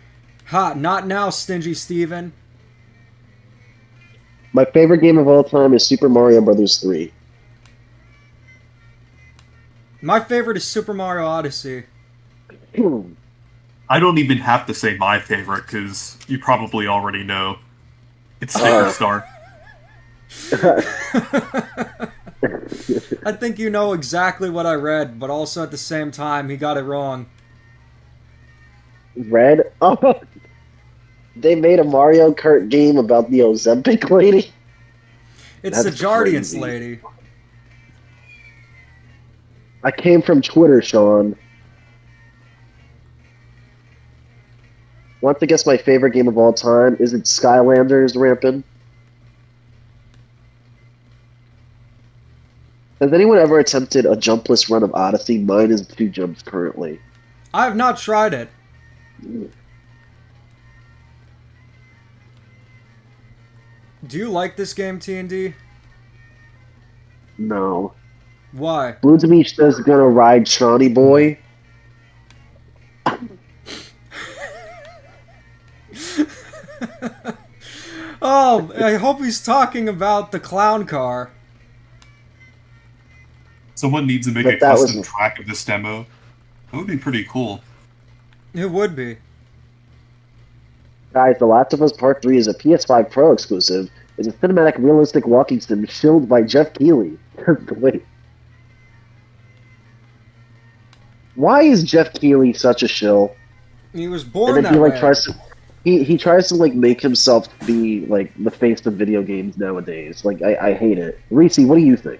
Ha, not now, Stingy Steven. My favorite game of all time is Super Mario Bros. 3. My favorite is Super Mario Odyssey. I don't even have to say my favorite, because you probably already know. It's Superstar. I think you know exactly what I read, but also at the same time, he got it wrong. Red? Oh, they made a Mario Kart game about the Ozempic lady? It's the Jardiance lady. I came from Twitter, Sean. Want to guess my favorite game of all time? Is it Skylanders Rampant? Has anyone ever attempted a jumpless run of Odyssey? Mine is 2 jumps currently. I have not tried it. Do you like this game, TND? No. Why? Blue Demeech says gonna ride Shawnee Boy. Oh, I hope he's talking about the clown car. Someone needs to make a custom track of this demo. That would be pretty cool. It would be. Guys, The Last of Us Part 3 is a PS5 Pro exclusive. It's a cinematic, realistic walking sim shilled by Jeff Keighley. Wait. Why is Jeff Keighley such a shill? He was born and then that he, like, way. tries to... He tries to, like, make himself be, like, the face of video games nowadays. Like, I hate it. Reese, what do you think?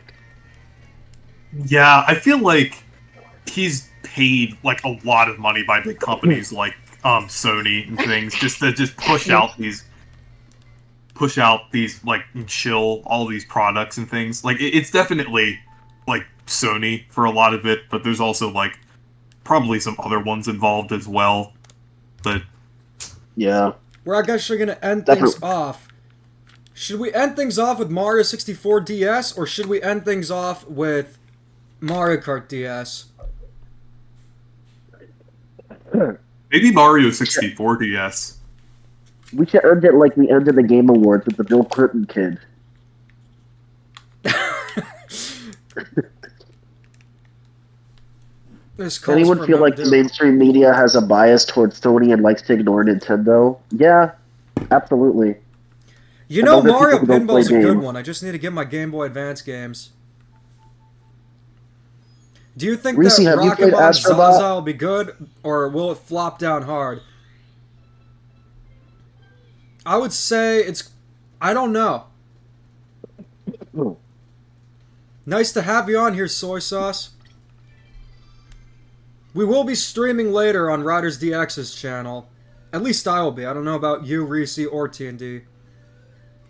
Yeah, I feel like he's paid, like, a lot of money by big companies like Sony and things just to push out these like chill all these products and things. Like it's definitely like Sony for a lot of it, but there's also like probably some other ones involved as well. But yeah, we're I guess we're gonna end things off. Should we end things off with Mario 64 DS or should we end things off with Mario Kart DS? Maybe Mario 64 DS. We should end it like we ended the Game Awards with the Bill Clinton kid. Anyone feel like the mainstream media has a bias towards Sony and likes to ignore Nintendo? Yeah, absolutely. You know, Mario Pinball's a good one. I just need to get my Game Boy Advance games. Do you think Reese, that Rock'n'Ball Zaza will be good, or will it flop down hard? I would say it's... I don't know. Nice to have you on here, Soy Sauce. We will be streaming later on Riders DX's channel. At least I will be. I don't know about you, Reese, or TND.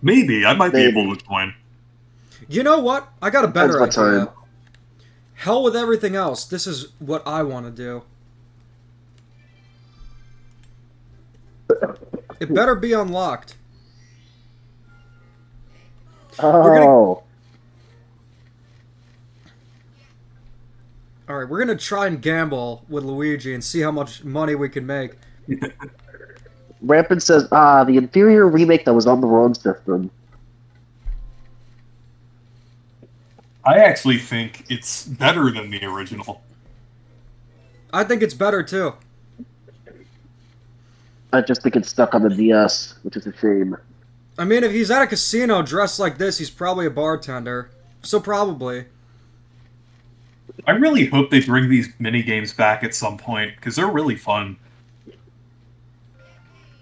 Maybe. I might be able to join. You know what? I got a better idea. Hell with everything else. This is what I want to do. It better be unlocked. Oh. Alright, We're gonna try and gamble with Luigi and see how much money we can make. Rampant says, the inferior remake that was on the wrong system. I actually think it's better than the original. I think it's better too. I just think it's stuck on the DS, which is a shame. I mean, if he's at a casino dressed like this, he's probably a bartender. So probably. I really hope they bring these mini games back at some point because they're really fun.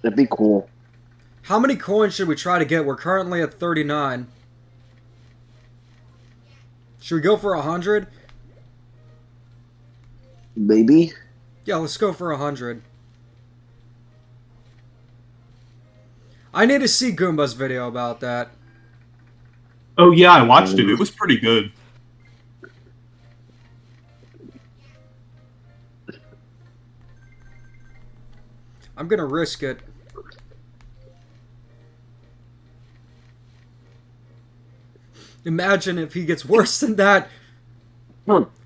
That'd be cool. How many coins should we try to get? We're currently at 39. Should we go for 100? Maybe. Yeah, let's go for 100. I need to see Goomba's video about that. Oh yeah, I watched it. It was pretty good. I'm gonna risk it. Imagine if he gets worse than that.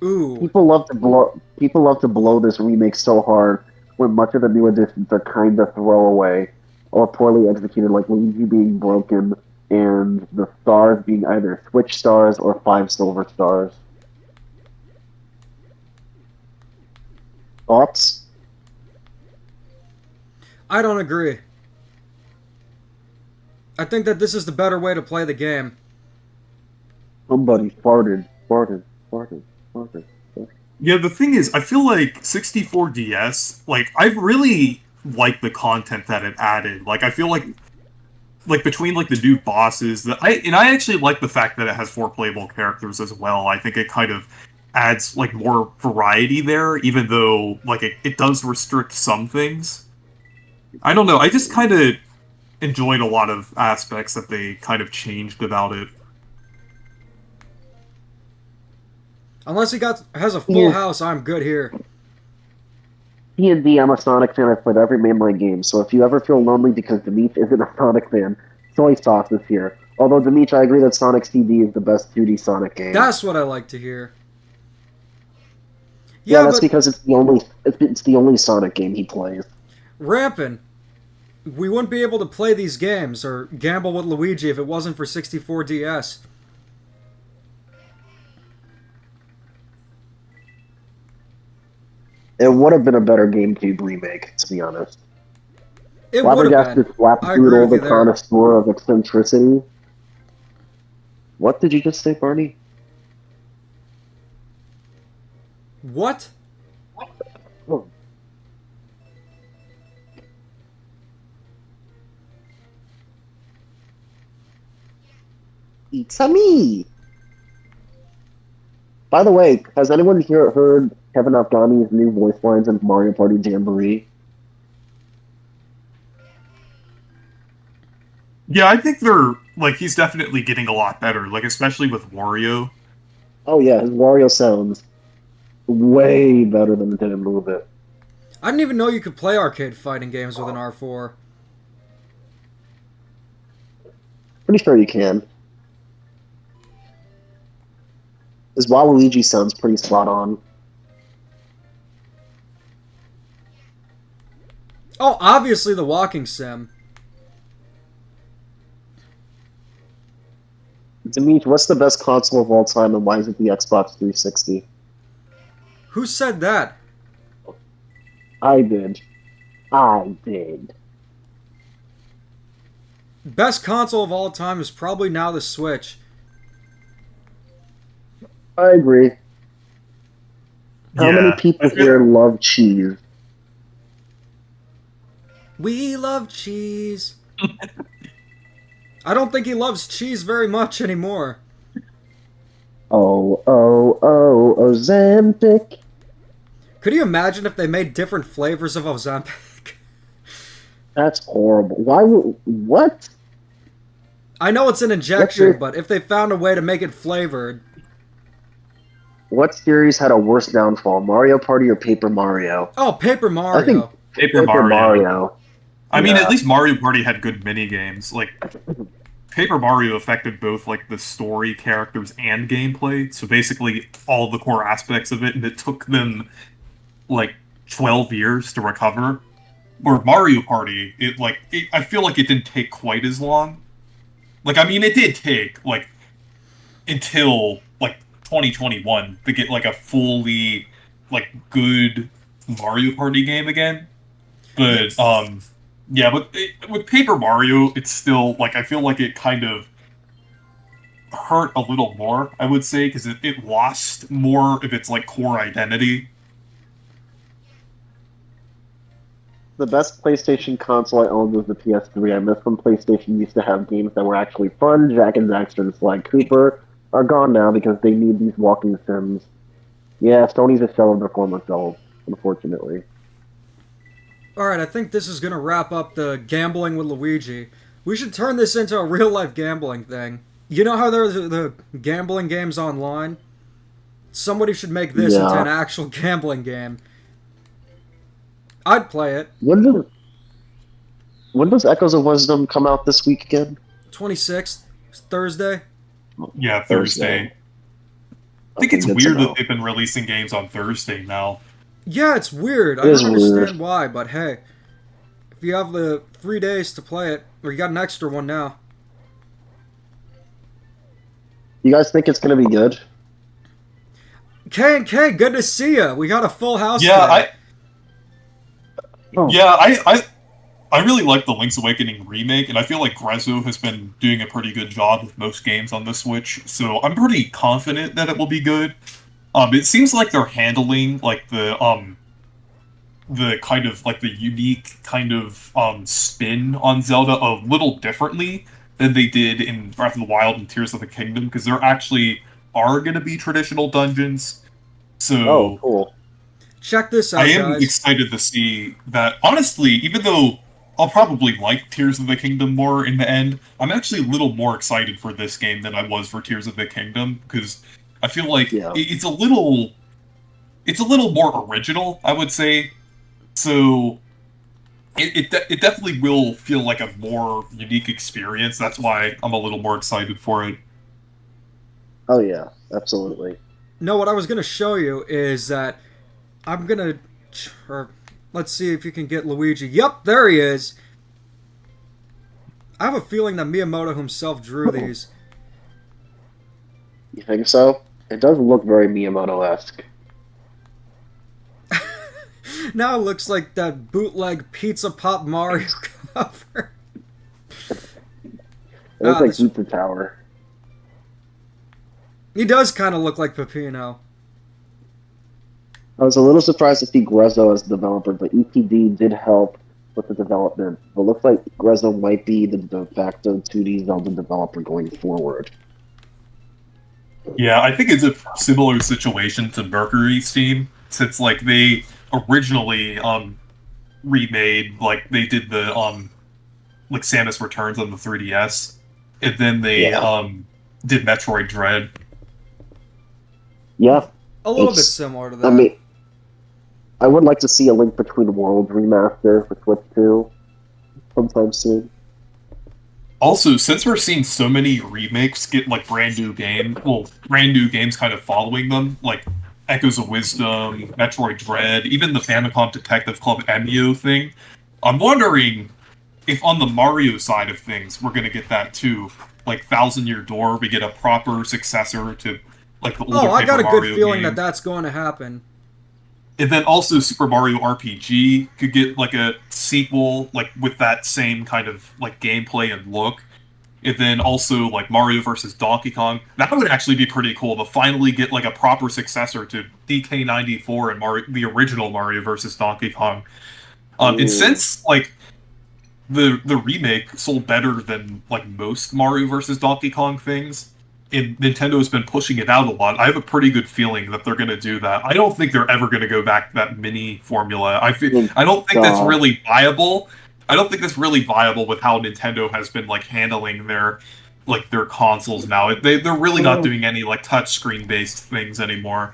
Ooh. People love to blow this remake so hard when much of the new additions are kind of throwaway or poorly executed, like Luigi being broken and the stars being either Switch stars or 5 silver stars. Thoughts? I don't agree. I think that this is the better way to play the game. Somebody farted. Yeah, the thing is, I feel like 64DS, like, I really like the content that it added. Like, I feel like between, like, the new bosses, I actually like the fact that it has 4 playable characters as well. I think it kind of adds, like, more variety there, even though, like, it does restrict some things. I don't know, I just kind of enjoyed a lot of aspects that they kind of changed about it. Unless he has a full house, I'm good here. D&D, I'm a Sonic fan. I've played every mainline game, so if you ever feel lonely because Demeech isn't a Sonic fan, soy sauce is here. Although, Demeech, I agree that Sonic CD is the best 2D Sonic game. That's what I like to hear. Yeah, that's because it's the only Sonic game he plays. Rampant. We wouldn't be able to play these games or gamble with Luigi if it wasn't for 64DS. It would have been a better GameCube remake, to be honest. It would have been. Flapdoodle, the connoisseur of eccentricity. What did you just say, Barney? What? Oh. It's a me. By the way, has anyone here heard Kevin Afghani's new voice lines in Mario Party Jamboree? Yeah, I think they're, like, he's definitely getting a lot better, like, especially with Wario. Oh yeah, his Wario sounds way better than it did in a little bit. I didn't even know you could play arcade fighting games with an R4. Pretty sure you can. His Waluigi sounds pretty spot on. Oh, obviously the walking sim. Demeech, what's the best console of all time and why is it the Xbox 360? Who said that? I did. I did. Best console of all time is probably now the Switch. I agree. How Yeah, many people here love cheese? We love cheese. I don't think he loves cheese very much anymore. Ozempic. Could you imagine if they made different flavors of Ozempic? That's horrible. What? I know it's an injection, but if they found a way to make it flavored... What series had a worse downfall, Mario Party or Paper Mario? Oh, Paper Mario. I think Paper Mario. I mean, at least Mario Party had good mini games. Like, Paper Mario affected both like the story, characters, and gameplay. So basically, all the core aspects of it, and it took them like 12 years to recover. Or Mario Party, I feel like it didn't take quite as long. Like, I mean, it did take like until like 2021 to get like a fully like good Mario Party game again. But yeah, but with Paper Mario, it's still like I feel like it kind of hurt a little more, I would say, because it lost more of its like core identity. The best PlayStation console I owned was the PS3. I miss when PlayStation used to have games that were actually fun. Jack and Daxter and Sly Cooper are gone now because they need these walking sims. Yeah, Sony's a shell of their former selves, unfortunately. Alright, I think this is gonna wrap up the gambling with Luigi. We should turn this into a real-life gambling thing. You know how there's the gambling games online? Somebody should make this into an actual gambling game. I'd play it. When does Echoes of Wisdom come out this week again? 26th, Thursday. Yeah, Thursday. I think it's weird that they've been releasing games on Thursday now. Yeah, it's weird. I don't understand why, but hey. If you have the 3 days to play it, or you got an extra one now. You guys think it's going to be good? K&K, good to see ya. We got a full house today. Oh. Yeah, I really like the Link's Awakening remake, and I feel like Grezzo has been doing a pretty good job with most games on the Switch, so I'm pretty confident that it will be good. It seems like they're handling like the kind of like the unique kind of spin on Zelda a little differently than they did in Breath of the Wild and Tears of the Kingdom, because there actually are going to be traditional dungeons. So cool. Check this out, I am guys. excited to see that. Honestly, even though I'll probably like Tears of the Kingdom more in the end, I'm actually a little more excited for this game than I was for Tears of the Kingdom, because I feel like it's a little more original, I would say. So it definitely will feel like a more unique experience. That's why I'm a little more excited for it. Oh yeah, absolutely. No, what I was going to show you is that I'm going to... Let's see if you can get Luigi. Yup, there he is. I have a feeling that Miyamoto himself drew these. You think so? It does look very Miyamoto-esque. Now it looks like that bootleg Pizza Pop Mario cover. It looks like Pizza Tower. He does kind of look like Peppino. I was a little surprised to see Grezzo as the developer, but EPD did help with the development. But it looks like Grezzo might be the de facto 2D Zelda developer going forward. Yeah, I think it's a similar situation to Mercury's team, since like they originally remade, like they did the like Samus Returns on the 3DS, and then they did Metroid Dread. Yeah, a little bit similar to that. I mean, I would like to see a Link Between Worlds remaster for Switch 2 sometime soon. Also, since we're seeing so many remakes get like brand new games kind of following them, like Echoes of Wisdom, Metroid Dread, even the Famicom Detective Club Emio thing, I'm wondering if on the Mario side of things we're gonna get that too. Like Thousand Year Door, we get a proper successor to like the older Paper Mario I got a good feeling game. that that's going to happen. And then also Super Mario RPG could get like a sequel, like with that same kind of like gameplay and look. And then also like Mario vs. Donkey Kong. That would actually be pretty cool to finally get like a proper successor to DK94 and the original Mario vs. Donkey Kong. And since like the remake sold better than like most Mario vs. Donkey Kong things, and Nintendo's been pushing it out a lot, I have a pretty good feeling that they're going to do that. I don't think they're ever going to go back to that mini formula. I don't think that's really viable. I don't think that's really viable with how Nintendo has been like handling their consoles now. They're really not doing any like touchscreen based things anymore.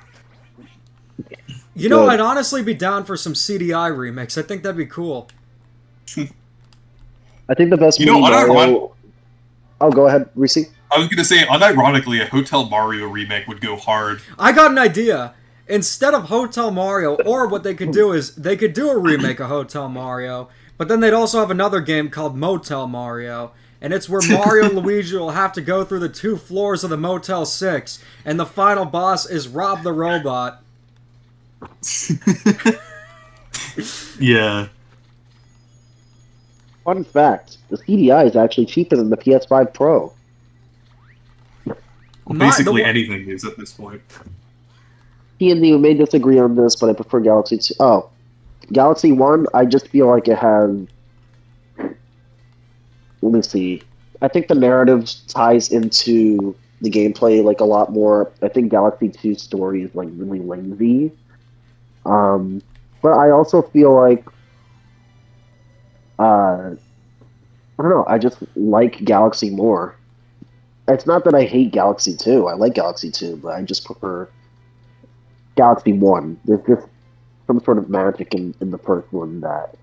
You know, I'd honestly be down for some CDI remakes. I think that'd be cool. I think the best Mario... Oh, go ahead, Reese. I was gonna say, unironically, a Hotel Mario remake would go hard. I got an idea. Instead of Hotel Mario, or what they could do is they could do a remake of Hotel Mario, but then they'd also have another game called Motel Mario. And it's where Mario and Luigi will have to go through the 2 floors of the Motel 6, and the final boss is Rob the Robot. Yeah. Fun fact: the CDI is actually cheaper than the PS5 Pro. Basically anything is at this point. He and you may disagree on this, but I prefer Galaxy 2. Oh, Galaxy 1, I just feel like it has... Let me see. I think the narrative ties into the gameplay like a lot more. I think Galaxy 2's story is like really lazy. But I also feel like I don't know, I just like Galaxy more. It's not that I hate Galaxy 2. I like Galaxy 2, but I just prefer Galaxy 1. There's just some sort of magic in the first one that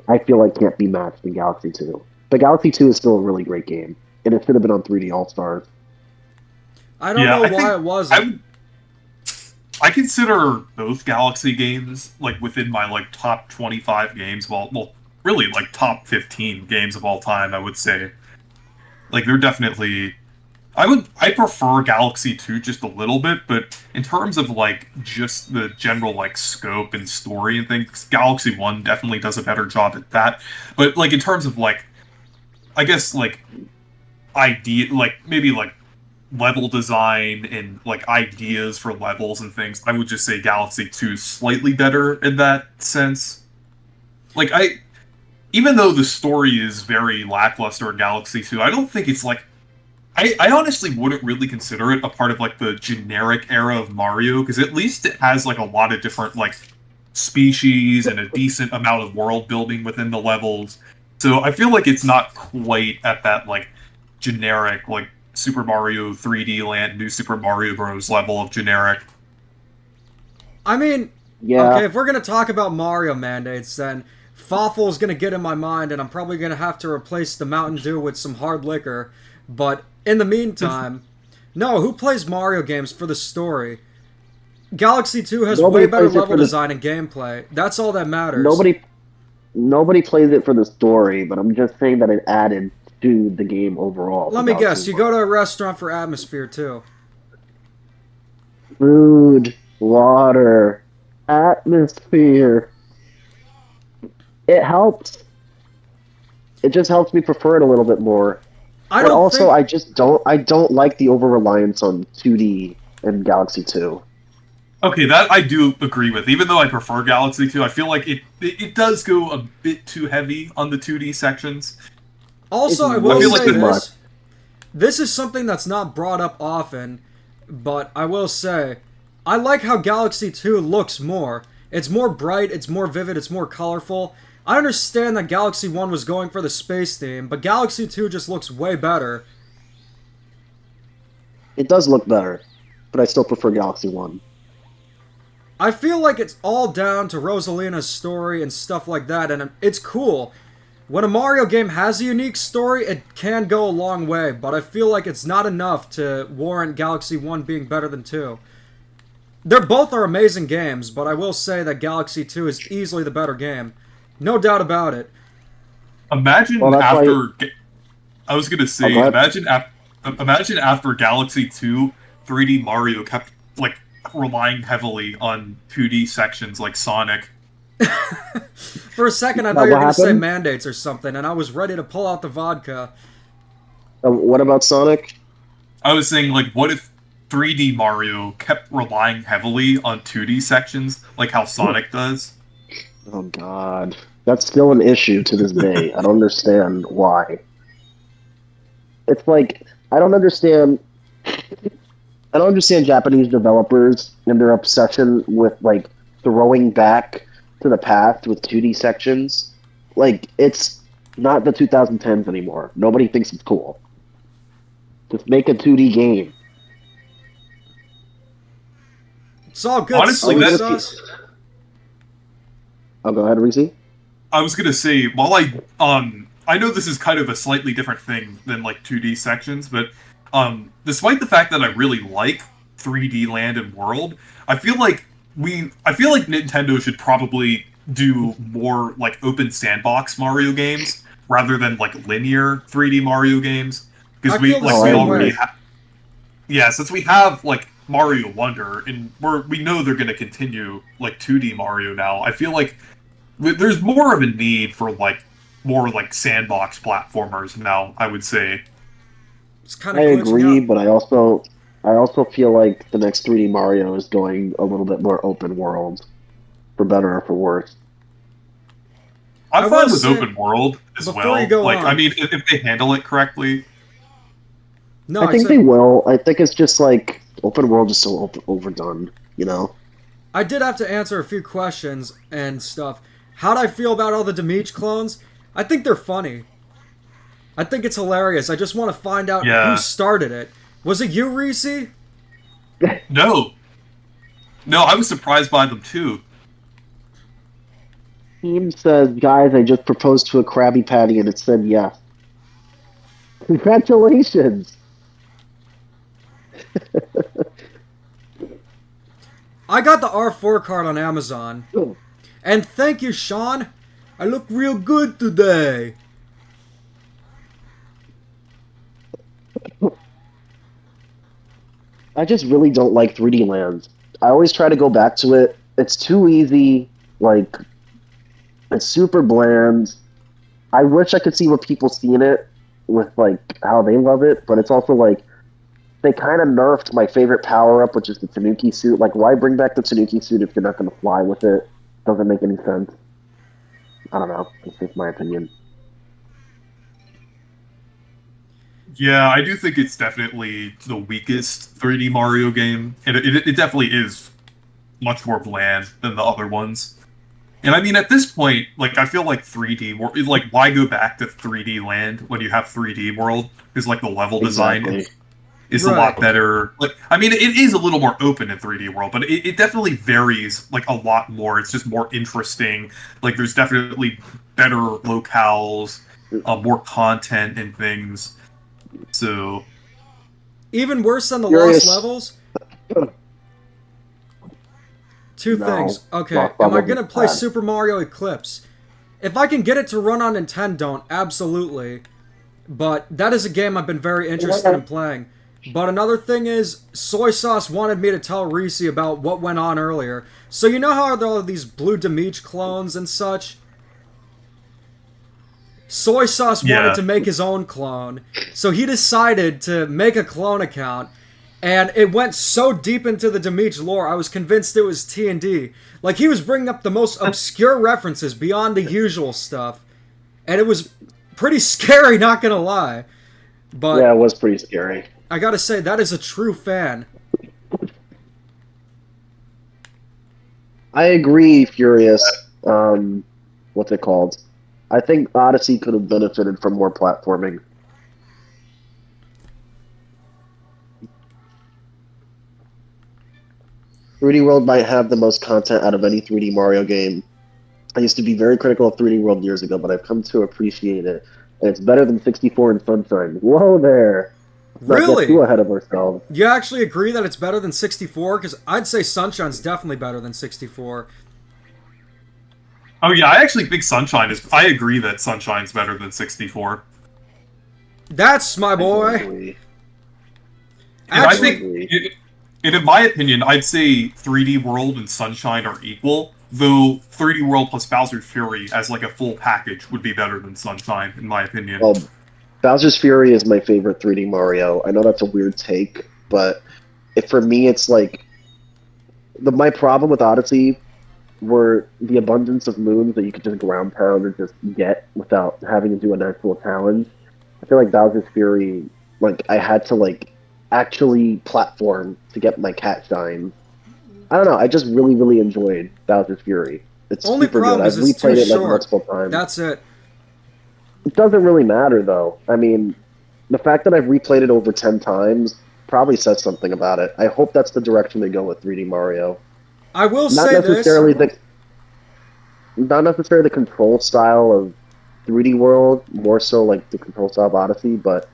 I feel like can't be matched in Galaxy 2. But Galaxy 2 is still a really great game, and it should have been on 3D All-Stars. I don't know why it wasn't. I consider both Galaxy games like within my like top 25 games. Well, really like top 15 games of all time. I would say, like they're definitely. I prefer Galaxy 2 just a little bit, but in terms of like just the general like scope and story and things, Galaxy 1 definitely does a better job at that. But like in terms of like, I guess like maybe like level design and like ideas for levels and things, I would just say Galaxy 2 is slightly better in that sense. Like even though the story is very lackluster in Galaxy 2, I don't think it's like I honestly wouldn't really consider it a part of like the generic era of Mario, because at least it has like a lot of different like species and a decent amount of world building within the levels. So I feel like it's not quite at that like generic like Super Mario 3D Land, New Super Mario Bros. Level of generic. I mean, Yeah. okay, if we're gonna talk about Mario mandates, then Fawful is gonna get in my mind, and I'm probably gonna have to replace the Mountain Dew with some hard liquor. But in the meantime, no, who plays Mario games for the story? Galaxy 2 has Nobody way better plays it level for the- design and gameplay. That's all that matters. Nobody plays it for the story, but I'm just saying that it added to the game overall. Let me guess, you go to a restaurant for atmosphere too. Food, water, atmosphere. It helps. It just helps me prefer it a little bit more. I But don't also, think... I don't like the over reliance on 2D in Galaxy 2. Okay, that I do agree with. Even though I prefer Galaxy 2, I feel like it does go a bit too heavy on the 2D sections. Also, It's I will way say too this. much. This is something that's not brought up often, but I will say, I like how Galaxy 2 looks more. It's more bright, it's more vivid, it's more colorful. I understand that Galaxy 1 was going for the space theme, but Galaxy 2 just looks way better. It does look better, but I still prefer Galaxy 1. I feel like it's all down to Rosalina's story and stuff like that, and it's cool. When a Mario game has a unique story, it can go a long way, but I feel like it's not enough to warrant Galaxy 1 being better than 2. They're both are amazing games, but I will say that Galaxy 2 is easily the better game. No doubt about it. Imagine Well, that's after. I was gonna say, go ahead. imagine after Galaxy 2, 3D Mario kept like relying heavily on 2D sections like Sonic. For a second, I Now, thought you were what going to say happened? mandates or something, and I was ready to pull out the vodka. What about Sonic? I was saying, like, what if 3D Mario kept relying heavily on 2D sections, like how Sonic does? Oh god. That's still an issue to this day. I don't understand why. It's like I don't understand Japanese developers and their obsession with like throwing back to the past with 2D sections. Like it's not the 2010s anymore. Nobody thinks it's cool. Just make a 2D game. It's all good. Honestly, soy that- sauce. Oh, go ahead, Reese. I was gonna say, while I know this is kind of a slightly different thing than like 2D sections, but despite the fact that I really like 3D Land and World, I feel like Nintendo should probably do more like open sandbox Mario games rather than like linear 3D Mario games I because feel the we same already way. have. Yeah, since we have like Mario Wonder, and we know they're going to continue like 2D Mario now. I feel like there's more of a need for like more like sandbox platformers now. I would say. It's kind I of glitching agree, out. but I also feel like the next 3D Mario is going a little bit more open world, for better or for worse. I'm I will fine with say, open world as before you well. go Like, I on, mean, if they handle it correctly. no, I I think they said will. I think it's just like open world is so overdone, you know? I did have to answer a few questions and stuff. How'd I feel about all the Demeech clones? I think they're funny. I think it's hilarious. I just want to find out who Yeah. started it. Was it you, Reese? No. No, I was surprised by them too. Team says, guys, I just proposed to a Krabby Patty and it said yes. Congratulations! I got the R4 card on Amazon. And thank you, Sean. I look real good today. I just really don't like 3D Land. I always try to go back to it. It's too easy. Like, it's super bland. I wish I could see what people see in it with, like, how they love it, but it's also like, they kind of nerfed my favorite power up, which is the Tanuki suit. Like, why bring back the Tanuki suit if you're not going to fly with it? Doesn't make any sense. I don't know. That's just my opinion. Yeah, I do think it's definitely the weakest 3D Mario game, and it definitely is much more bland than the other ones. And I mean, at this point, like I feel like 3D, like why go back to 3D Land when you have 3D World? Because like the level design Exactly. is a Right. lot better. Like, I mean, it is a little more open in 3D World, but it definitely varies like a lot more. It's just more interesting. Like, there's definitely better locales, more content and things. So, Even worse than the Curious. lost levels? Two No. things. Okay, Lost am I levels gonna is play bad. Super Mario Eclipse? If I can get it to run on Nintendo, absolutely. But that is a game I've been very interested in playing. But another thing is, Soy Sauce wanted me to tell Reese about what went on earlier. So you know how there are these blue Demeech clones and such? Soy Sauce wanted Yeah. to make his own clone. So he decided to make a clone account. And it went so deep into the Demeech lore, I was convinced it was T&D. Like, he was bringing up the most obscure references beyond the usual stuff. And it was pretty scary, not gonna lie. But Yeah, it was pretty scary. I gotta say, that is a true fan. I agree, Furious. What's it called? I think Odyssey could have benefited from more platforming. Three D World might have the most content out of any 3D Mario game. I used to be very critical of 3D World years ago, but I've come to appreciate it. And it's better than 64 and Sunshine. Whoa there! Let's not Really? get too ahead of ourselves. You actually agree that it's better than 64? Because I'd say Sunshine's definitely better than 64. Oh yeah, I actually think Sunshine is. I agree that Sunshine's better than 64. That's my boy. Agree. And I Actually, think, and in my opinion, I'd say 3D World and Sunshine are equal. Though 3D World plus Bowser's Fury as like a full package would be better than Sunshine, in my opinion. Well, Bowser's Fury is my favorite 3D Mario. I know that's a weird take, but for me, it's like my problem with Odyssey were the abundance of moons that you could just ground pound and just get without having to do an actual challenge. I feel like Bowser's Fury, like I had to like actually platform to get my cat shine. I don't know. I just really, really enjoyed Bowser's Fury. It's Only super problem good. I've is it's too replayed it like short. multiple times. that's it. It doesn't really matter, though. I mean, the fact that I've replayed it over 10 times probably says something about it. I hope that's the direction they go with 3D Mario. I will Not say this. necessarily the control style of 3D World, more so like the Control Stop Odyssey, but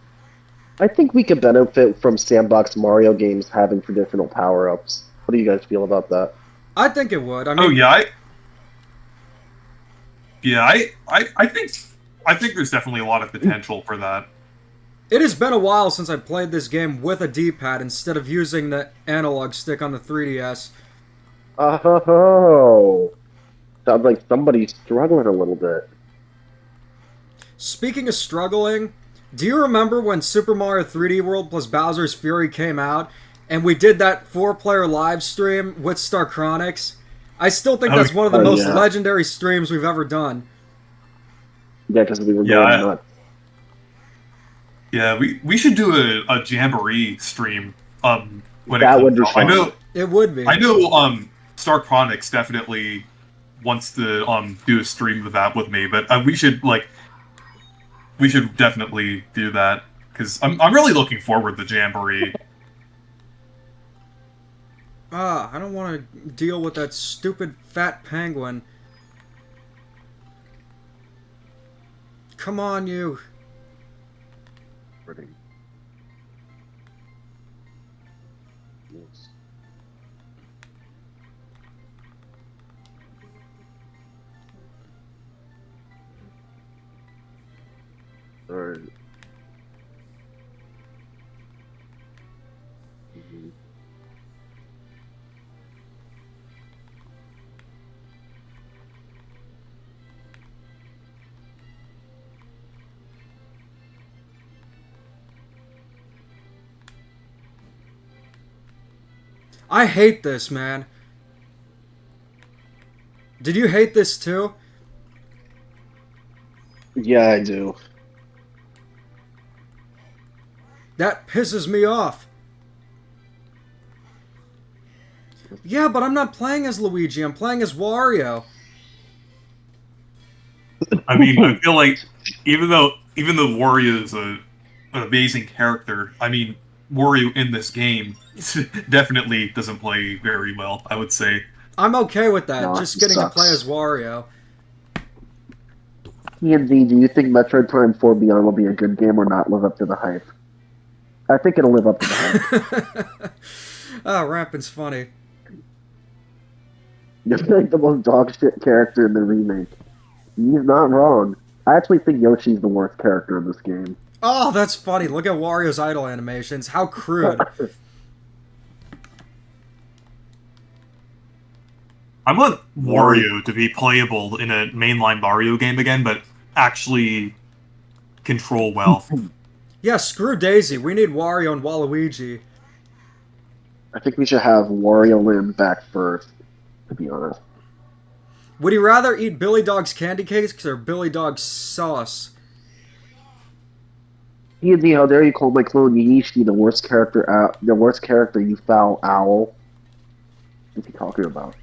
I think we could benefit from sandbox Mario games having traditional power-ups. What do you guys feel about that? I think it would. I Oh mean, yeah, I think there's definitely a lot of potential for that. it has been a while since I played this game with a D-pad instead of using the analog stick on the 3DS. Oh, sounds like somebody's struggling a little bit. Speaking of struggling, do you remember when Super Mario 3D World plus Bowser's Fury came out, and we did that 4-player live stream with Star Chronix? I still think that's one of the most legendary streams we've ever done. Yeah, because we were going nuts. Yeah, we should do a Jamboree stream. When that it would be comes out. fun. I know It would be. I know Star Chronix definitely wants to do a stream with that with me, but we should definitely do that because I'm really looking forward to Jamboree. I don't want to deal with that stupid fat penguin. Come on, you. Alright. I hate this, man. Did you hate this too? Yeah, I do. That pisses me off. Yeah, but I'm not playing as Luigi. I'm playing as Wario. I mean, I feel like even though Wario is an amazing character, I mean, Wario in this game definitely doesn't play very well, I would say. I'm okay with that. No, just getting sucks. to play as Wario. TNZ, do you think Metroid Prime 4 Beyond will be a good game or not live up to the hype? I think it'll live up to the hype. Oh, Rampin's funny. You're like the most dog shit character in the remake. He's not wrong. I actually think Yoshi's the worst character in this game. Oh, that's funny. Look at Wario's idle animations. How crude. I want Wario to be playable in a mainline Mario game again, but actually control well. Yeah, screw Daisy. We need Wario and Waluigi. I think we should have Wario Land back first, to be honest. Would you rather eat Billy Dog's candy cakes or Billy Dog's sauce? TNZ, how dare you call my clone Yishi the worst character, you foul owl? What's he talking about?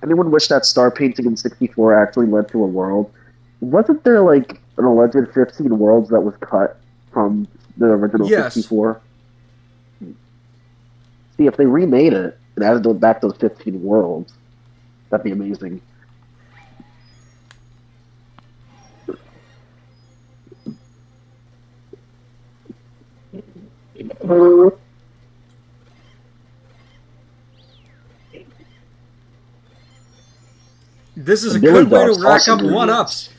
Anyone wish that star painting in 64 actually led to a world? Wasn't there like an alleged 15 worlds that was cut from the original 64? See, if they remade it and added back those 15 worlds, that'd be amazing. This is a good way to rack up one-ups.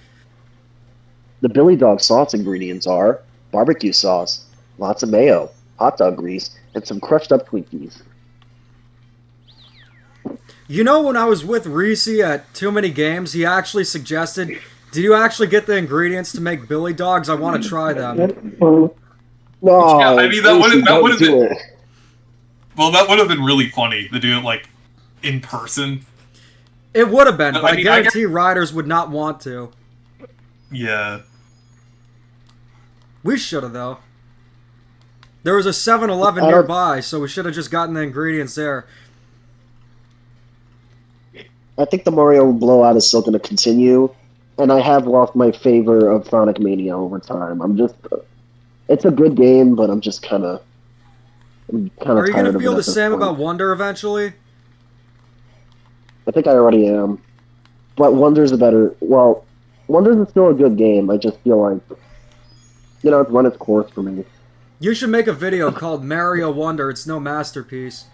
The Billy Dog sauce ingredients are barbecue sauce, lots of mayo, hot dog grease, and some crushed up Twinkies. You know, when I was with Reese at Too Many Games, he actually suggested, did you actually get the ingredients to make Billy Dogs? I want to try them. No, yeah, I mean, that would have been... Well, that would have been really funny to do it, like, in person. It would have been, but I guarantee riders would not want to. Yeah. We should have, though. There was a 7-Eleven nearby, so we should have just gotten the ingredients there. I think the Mario blowout is still going to continue, and I have lost my favor of Sonic Mania over time. I'm just... It's a good game, but I'm just kind of... Are you going to feel the same about Wonder eventually? I think I already am. But Wonder's a better. Well, Wonder's is still a good game. I just feel like it's run its course for me. You should make a video called Mario Wonder. It's no masterpiece.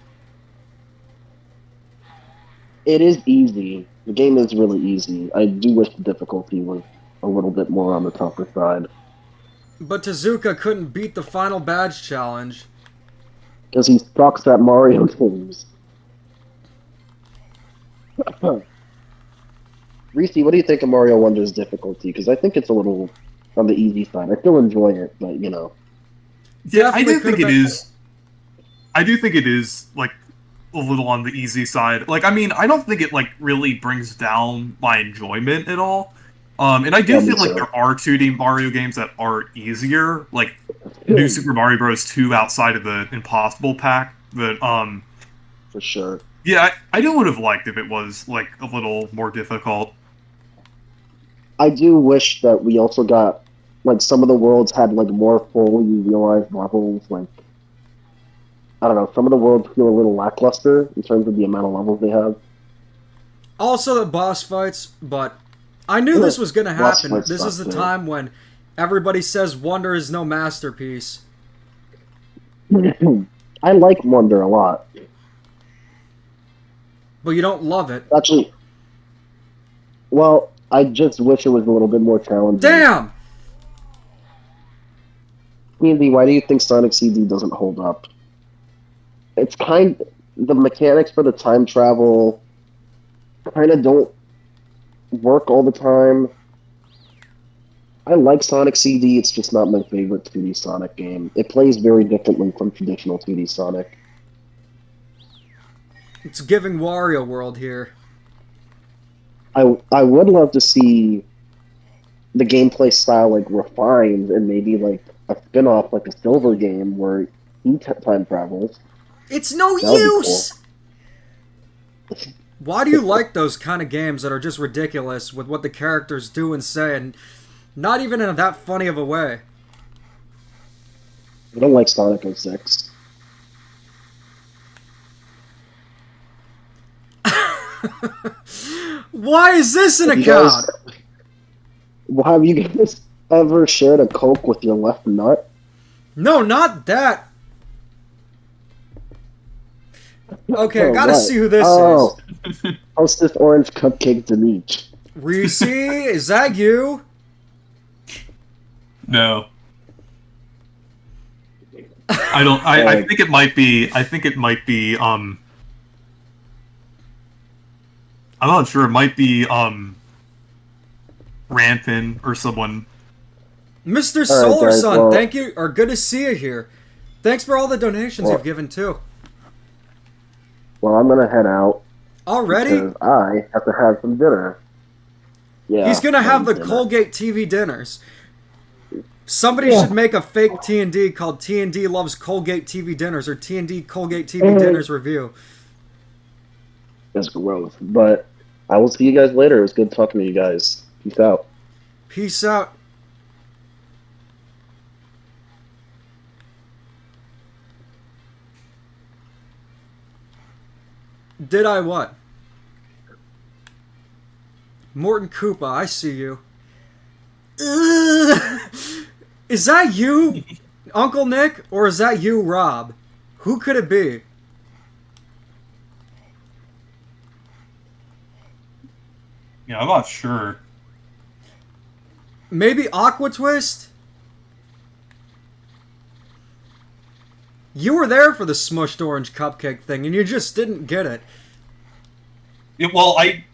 It is easy. The game is really easy. I do wish the difficulty was a little bit more on the tougher side. But Tezuka couldn't beat the final badge challenge. Because he sucks at Mario games. Reese, what do you think of Mario Wonder's difficulty? Because I think it's a little on the easy side. I still enjoy it, but Yeah, I do think it been... is. I do think it is like a little on the easy side. Like, I mean, I don't think it like really brings down my enjoyment at all. And I do feel like there are 2D Mario games that are easier, like New Super Mario Bros. 2 outside of the Impossible pack. But for sure. Yeah, I do would have liked if it was like a little more difficult. I do wish that we also got like some of the worlds had like more fully realized levels. Like I don't know, some of the worlds feel a little lackluster in terms of the amount of levels they have. Also the boss fights, but I knew this was going to happen. This is the time when everybody says Wonder is no masterpiece. I like Wonder a lot. But you don't love it. Actually, well, I just wish it was a little bit more challenging. Damn! Andy, why do you think Sonic CD doesn't hold up? It's the mechanics for the time travel kind of don't work all the time. I like Sonic CD, it's just not my favorite 2D Sonic game. It plays very differently from traditional 2D Sonic. It's giving Wario World here. I would love to see the gameplay style like refined and maybe like a spin-off like a Silver game where he time travels. It's no use! Cool. Why do you like those kind of games that are just ridiculous with what the characters do and say and not even in that funny of a way? I don't like Sonic 06. Why is this an account? Have you guys ever shared a Coke with your left nut? No, not that. Okay, I gotta see who this is. Hostess Orange Cupcake Demeech. Reese, is that you? No. I don't. I think it might be. I think it might be. I'm not sure. It might be Rampin or someone. Mr. Solar Sun, thank you. Or good to see you here. Thanks for all the donations you've given too. Well, I'm gonna head out. Already? Because I have to have some dinner. Yeah. He's gonna have the Colgate TV dinners. Somebody should make a fake T&D called T&D Loves Colgate TV Dinners or T&D Colgate TV Dinners Review. That's gross. But I will see you guys later. It was good talking to you guys. Peace out. Peace out. Did I what? Morton Koopa, I see you. Is that you, Uncle Nick, or is that you, Rob? Who could it be? Yeah, I'm not sure. Maybe Aqua Twist? You were there for the smushed orange cupcake thing, and you just didn't get it. Yeah, well, I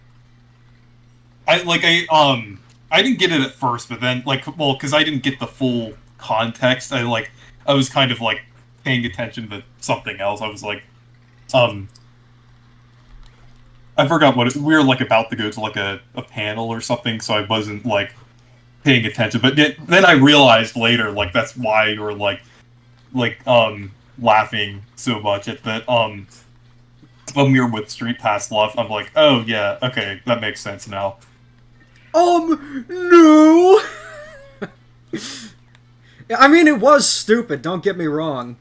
didn't get it at first, but then because I didn't get the full context, I was kind of like paying attention to something else. I was like, I forgot what we were like about to go to like a panel or something, so I wasn't like paying attention. But then I realized later, like that's why you were like laughing so much at that when we were with Street Pass Love. I'm like, oh yeah, okay, that makes sense now. No! I mean, it was stupid, don't get me wrong.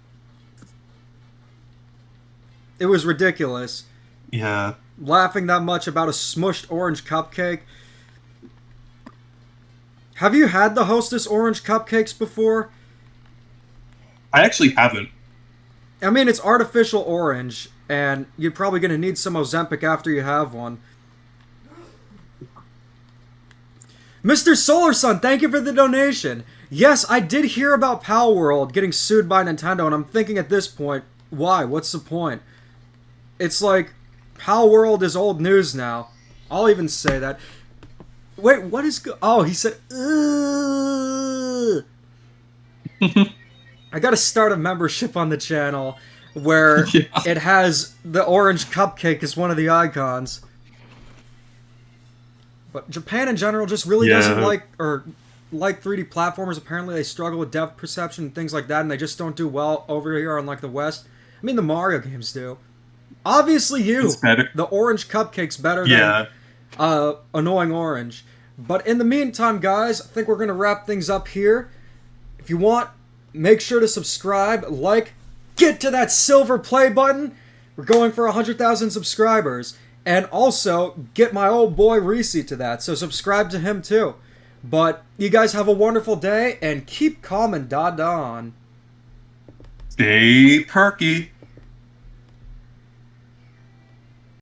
It was ridiculous. Yeah. laughing that much about a smushed orange cupcake. Have you had the Hostess orange cupcakes before? I actually haven't. I mean, it's artificial orange, and you're probably going to need some Ozempic after you have one. Mr. Solar Sun, thank you for the donation. Yes, I did hear about Pal World getting sued by Nintendo, and I'm thinking at this point, why? What's the point? It's like, Pal World is old news now. I'll even say that. Wait, what is... Oh, he said... I gotta start a membership on the channel where it has the orange cupcake as one of the icons. But Japan in general just really doesn't like 3D platformers. Apparently they struggle with depth perception and things like that, and they just don't do well over here unlike the West. I mean, the Mario games do. Obviously the orange cupcake's better than annoying orange. But in the meantime, guys, I think we're going to wrap things up here. If you want, make sure to subscribe, like, get to that silver play button. We're going for 100,000 subscribers. And also, get my old boy Reese to that, so subscribe to him too. But you guys have a wonderful day, and keep calm and da-da on. Stay perky.